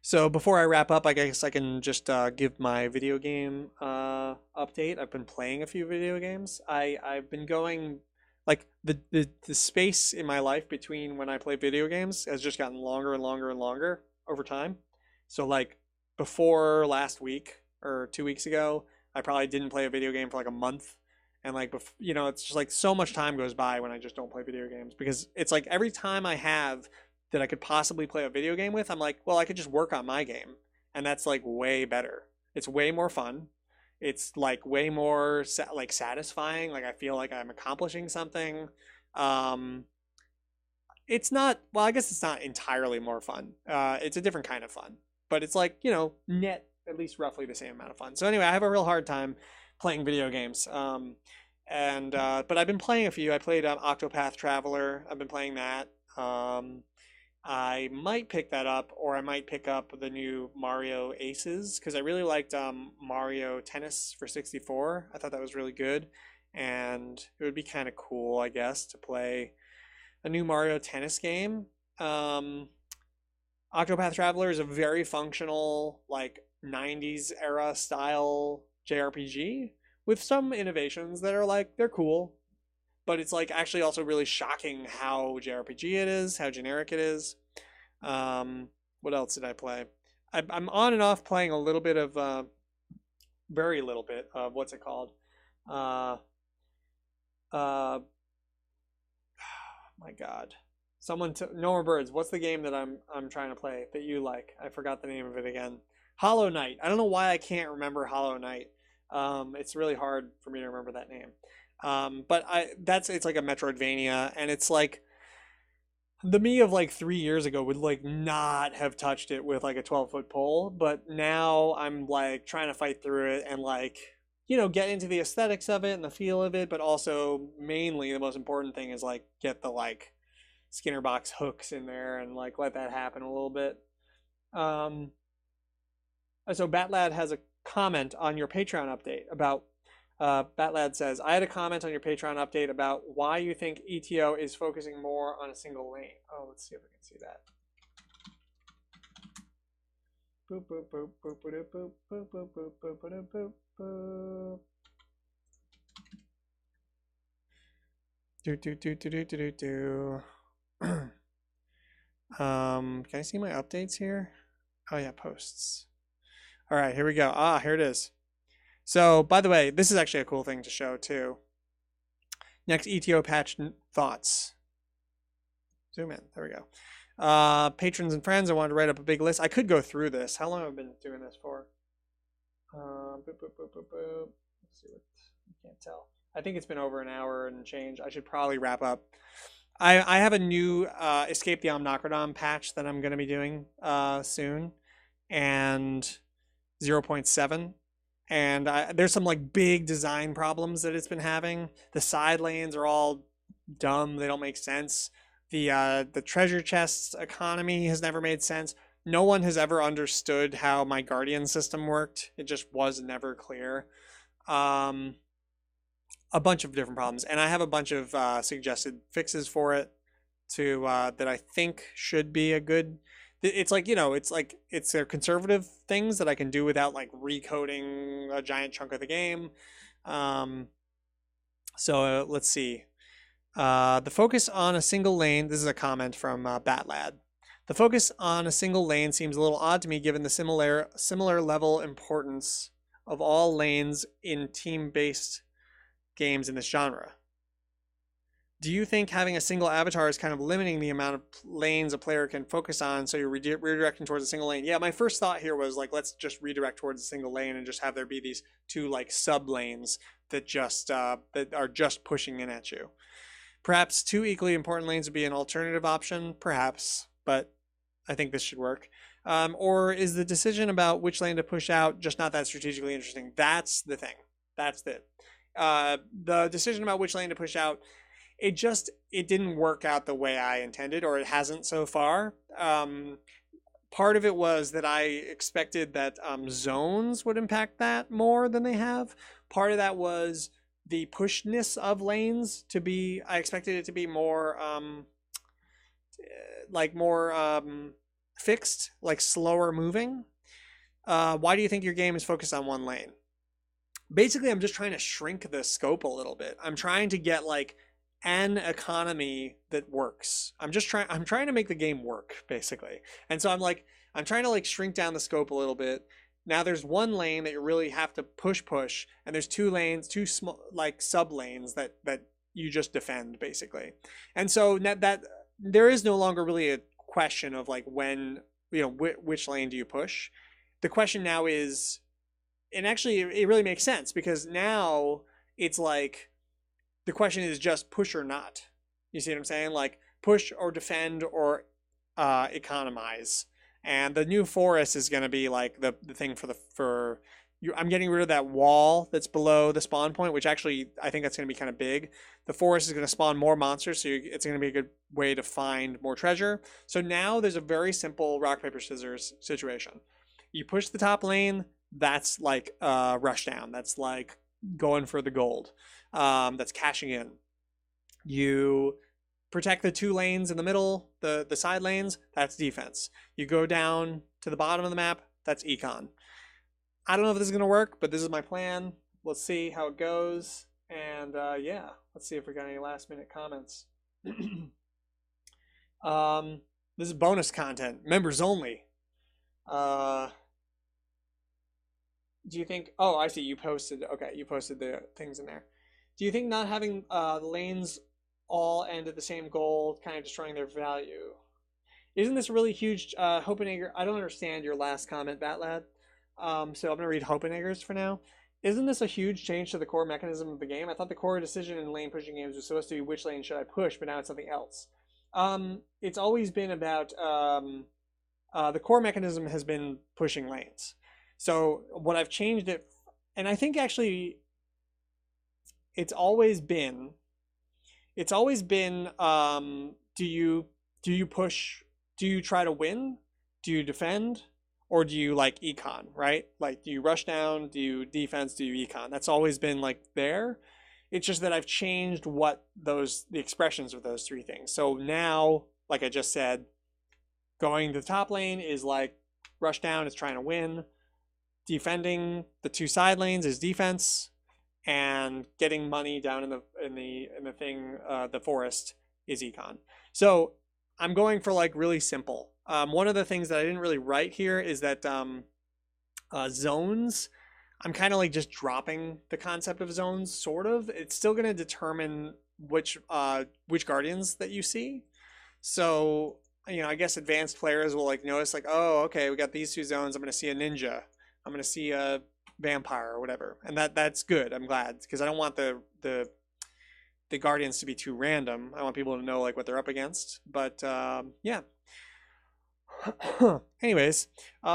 So before I wrap up, I guess I can just give my video game update. I've been playing a few video games. I've been going, the space in my life between when I play video games has just gotten longer and longer and longer over time. So before last week or 2 weeks ago, I probably didn't play a video game for a month. And it's just so much time goes by when I just don't play video games, because it's every time I have that I could possibly play a video game with, I'm well, I could just work on my game. And that's way better. It's way more fun. It's way more satisfying. I feel like I'm accomplishing something. It's not, well, I guess it's not entirely more fun. It's a different kind of fun, but it's net at least roughly the same amount of fun. So anyway, I have a real hard time playing video games. But I've been playing a few. I played Octopath Traveler. I've been playing that. I might pick that up, or I might pick up the new Mario Aces because I really liked Mario Tennis for 64. I thought that was really good, and it would be kind of cool, I guess, to play a new Mario Tennis game. Octopath Traveler is a very functional, like 90s era style JRPG with some innovations that are like they're cool, but it's like actually also really shocking how JRPG it is, how generic it is. What else did I play? I'm on and off playing a little bit of, very little bit of what's it called? Uh, uh, my God. No More Birds. What's the game that I'm trying to play that you like? I forgot the name of it again. Hollow Knight. I don't know why I can't remember Hollow Knight. It's really hard for me to remember that name. But it's like a Metroidvania, and it's like the me of like 3 years ago would like not have touched it with like a 12-foot pole, but now I'm like trying to fight through it and like get into the aesthetics of it and the feel of it, but also mainly the most important thing is like get the like Skinner box hooks in there and like let that happen a little bit. So Batlad has a comment on your Patreon update about Batlad says, I had a comment on your Patreon update about why you think ETO is focusing more on a single lane. Oh, let's see if we can see that. Boop, boop, boop, boop, boop, boop, boop, boop, boop, boop, boop, boop, boop. Do. Can I see my updates here? Oh yeah, posts. All right, here we go. Here it is. So, by the way, this is actually a cool thing to show too. Next ETO patch thoughts. Zoom in. There we go. Patrons and friends, I wanted to write up a big list. I could go through this. How long have I been doing this for? Boop, boop, boop, boop, boop. Let's see what I can't tell. I think it's been over an hour and change. I should probably wrap up. I have a new Escape the Omnochronom patch that I'm going to be doing soon, and 0.7. And there's some like big design problems that it's been having. The side lanes are all dumb. They don't make sense. The treasure chests economy has never made sense. No one has ever understood how my Guardian system worked. It just was never clear. A bunch of different problems, and I have a bunch of suggested fixes for it to that I think should be a good. It's like it's their conservative things that I can do without like recoding a giant chunk of the game. So let's see. The focus on a single lane. This is a comment from Batlad. The focus on a single lane seems a little odd to me, given the similar level importance of all lanes in team-based games in this genre. Do you think having a single avatar is kind of limiting the amount of lanes a player can focus on, so you're redirecting towards a single lane? Yeah, my first thought here was like, let's just redirect towards a single lane and just have there be these two like sub lanes that just that are just pushing in at you. Perhaps two equally important lanes would be an alternative option, perhaps, but I think this should work. Or is the decision about which lane to push out just not that strategically interesting? That's the thing. That's it. The decision about which lane to push out, it didn't work out the way I intended, or it hasn't so far. Part of it was that I expected that zones would impact that more than they have. Part of that was the pushness of lanes to be, I expected it to be more fixed, like slower moving. Why do you think your game is focused on one lane? Basically, I'm just trying to shrink the scope a little bit. I'm trying to get like an economy that works. I'm trying to make the game work, basically. And so I'm trying to like shrink down the scope a little bit. Now there's one lane that you really have to push, and there's two lanes, two small like sub lanes that you just defend, basically. And so that there is no longer really a question of like when, which lane do you push. The question now is, and actually it really makes sense, because now it's like the question is just push or not. You see what I'm saying? Like push or defend or economize. And the new forest is going to be like the thing for I'm getting rid of that wall that's below the spawn point, which actually I think that's going to be kind of big. The forest is going to spawn more monsters, so it's going to be a good way to find more treasure. So now there's a very simple rock, paper, scissors situation. You push the top lane, that's like rush down. That's like going for the gold. That's cashing in. You protect the 2 lanes in the middle, the side lanes, that's defense. You go down to the bottom of the map, that's econ. I don't know if this is going to work, but this is my plan. Let's see how it goes. And yeah, let's see if we got any last minute comments. This is bonus content, members only. Do you think, oh, I see, you posted, okay, you posted the things in there. Do you think not having the lanes all end at the same goal kind of destroying their value? Isn't this really huge? Hopenegger, I don't understand your last comment, Batlad. So I'm going to read Hopenegger's for now. Isn't this a huge change to the core mechanism of the game? I thought the core decision in lane pushing games was supposed to be which lane should I push, but now it's something else. It's always been about the core mechanism has been pushing lanes. So what I've changed it, and I think actually it's always been do you push, do you try to win, do you defend, or do you like econ, right? Like, do you rush down, do you defense, do you econ? That's always been like there. It's just that I've changed what the expressions of those 3 things. So now, like I just said, going to the top lane is like rush down is trying to win. Defending the 2 side lanes is defense, and getting money down in the forest is econ. So I'm going for like really simple. One of the things that I didn't really write here is that zones, I'm kind of like just dropping the concept of zones, sort of. It's still going to determine which guardians that you see. So, you know, I guess advanced players will like notice like, oh, okay, we got these 2 zones. I'm going to see a ninja. I'm going to see a vampire or whatever. And that's good. I'm glad, because I don't want the guardians to be too random. I want people to know like what they're up against. But yeah. Anyways,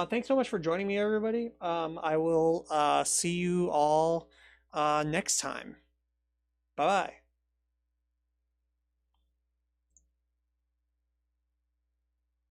thanks so much for joining me, everybody. I will see you all next time. Bye-bye.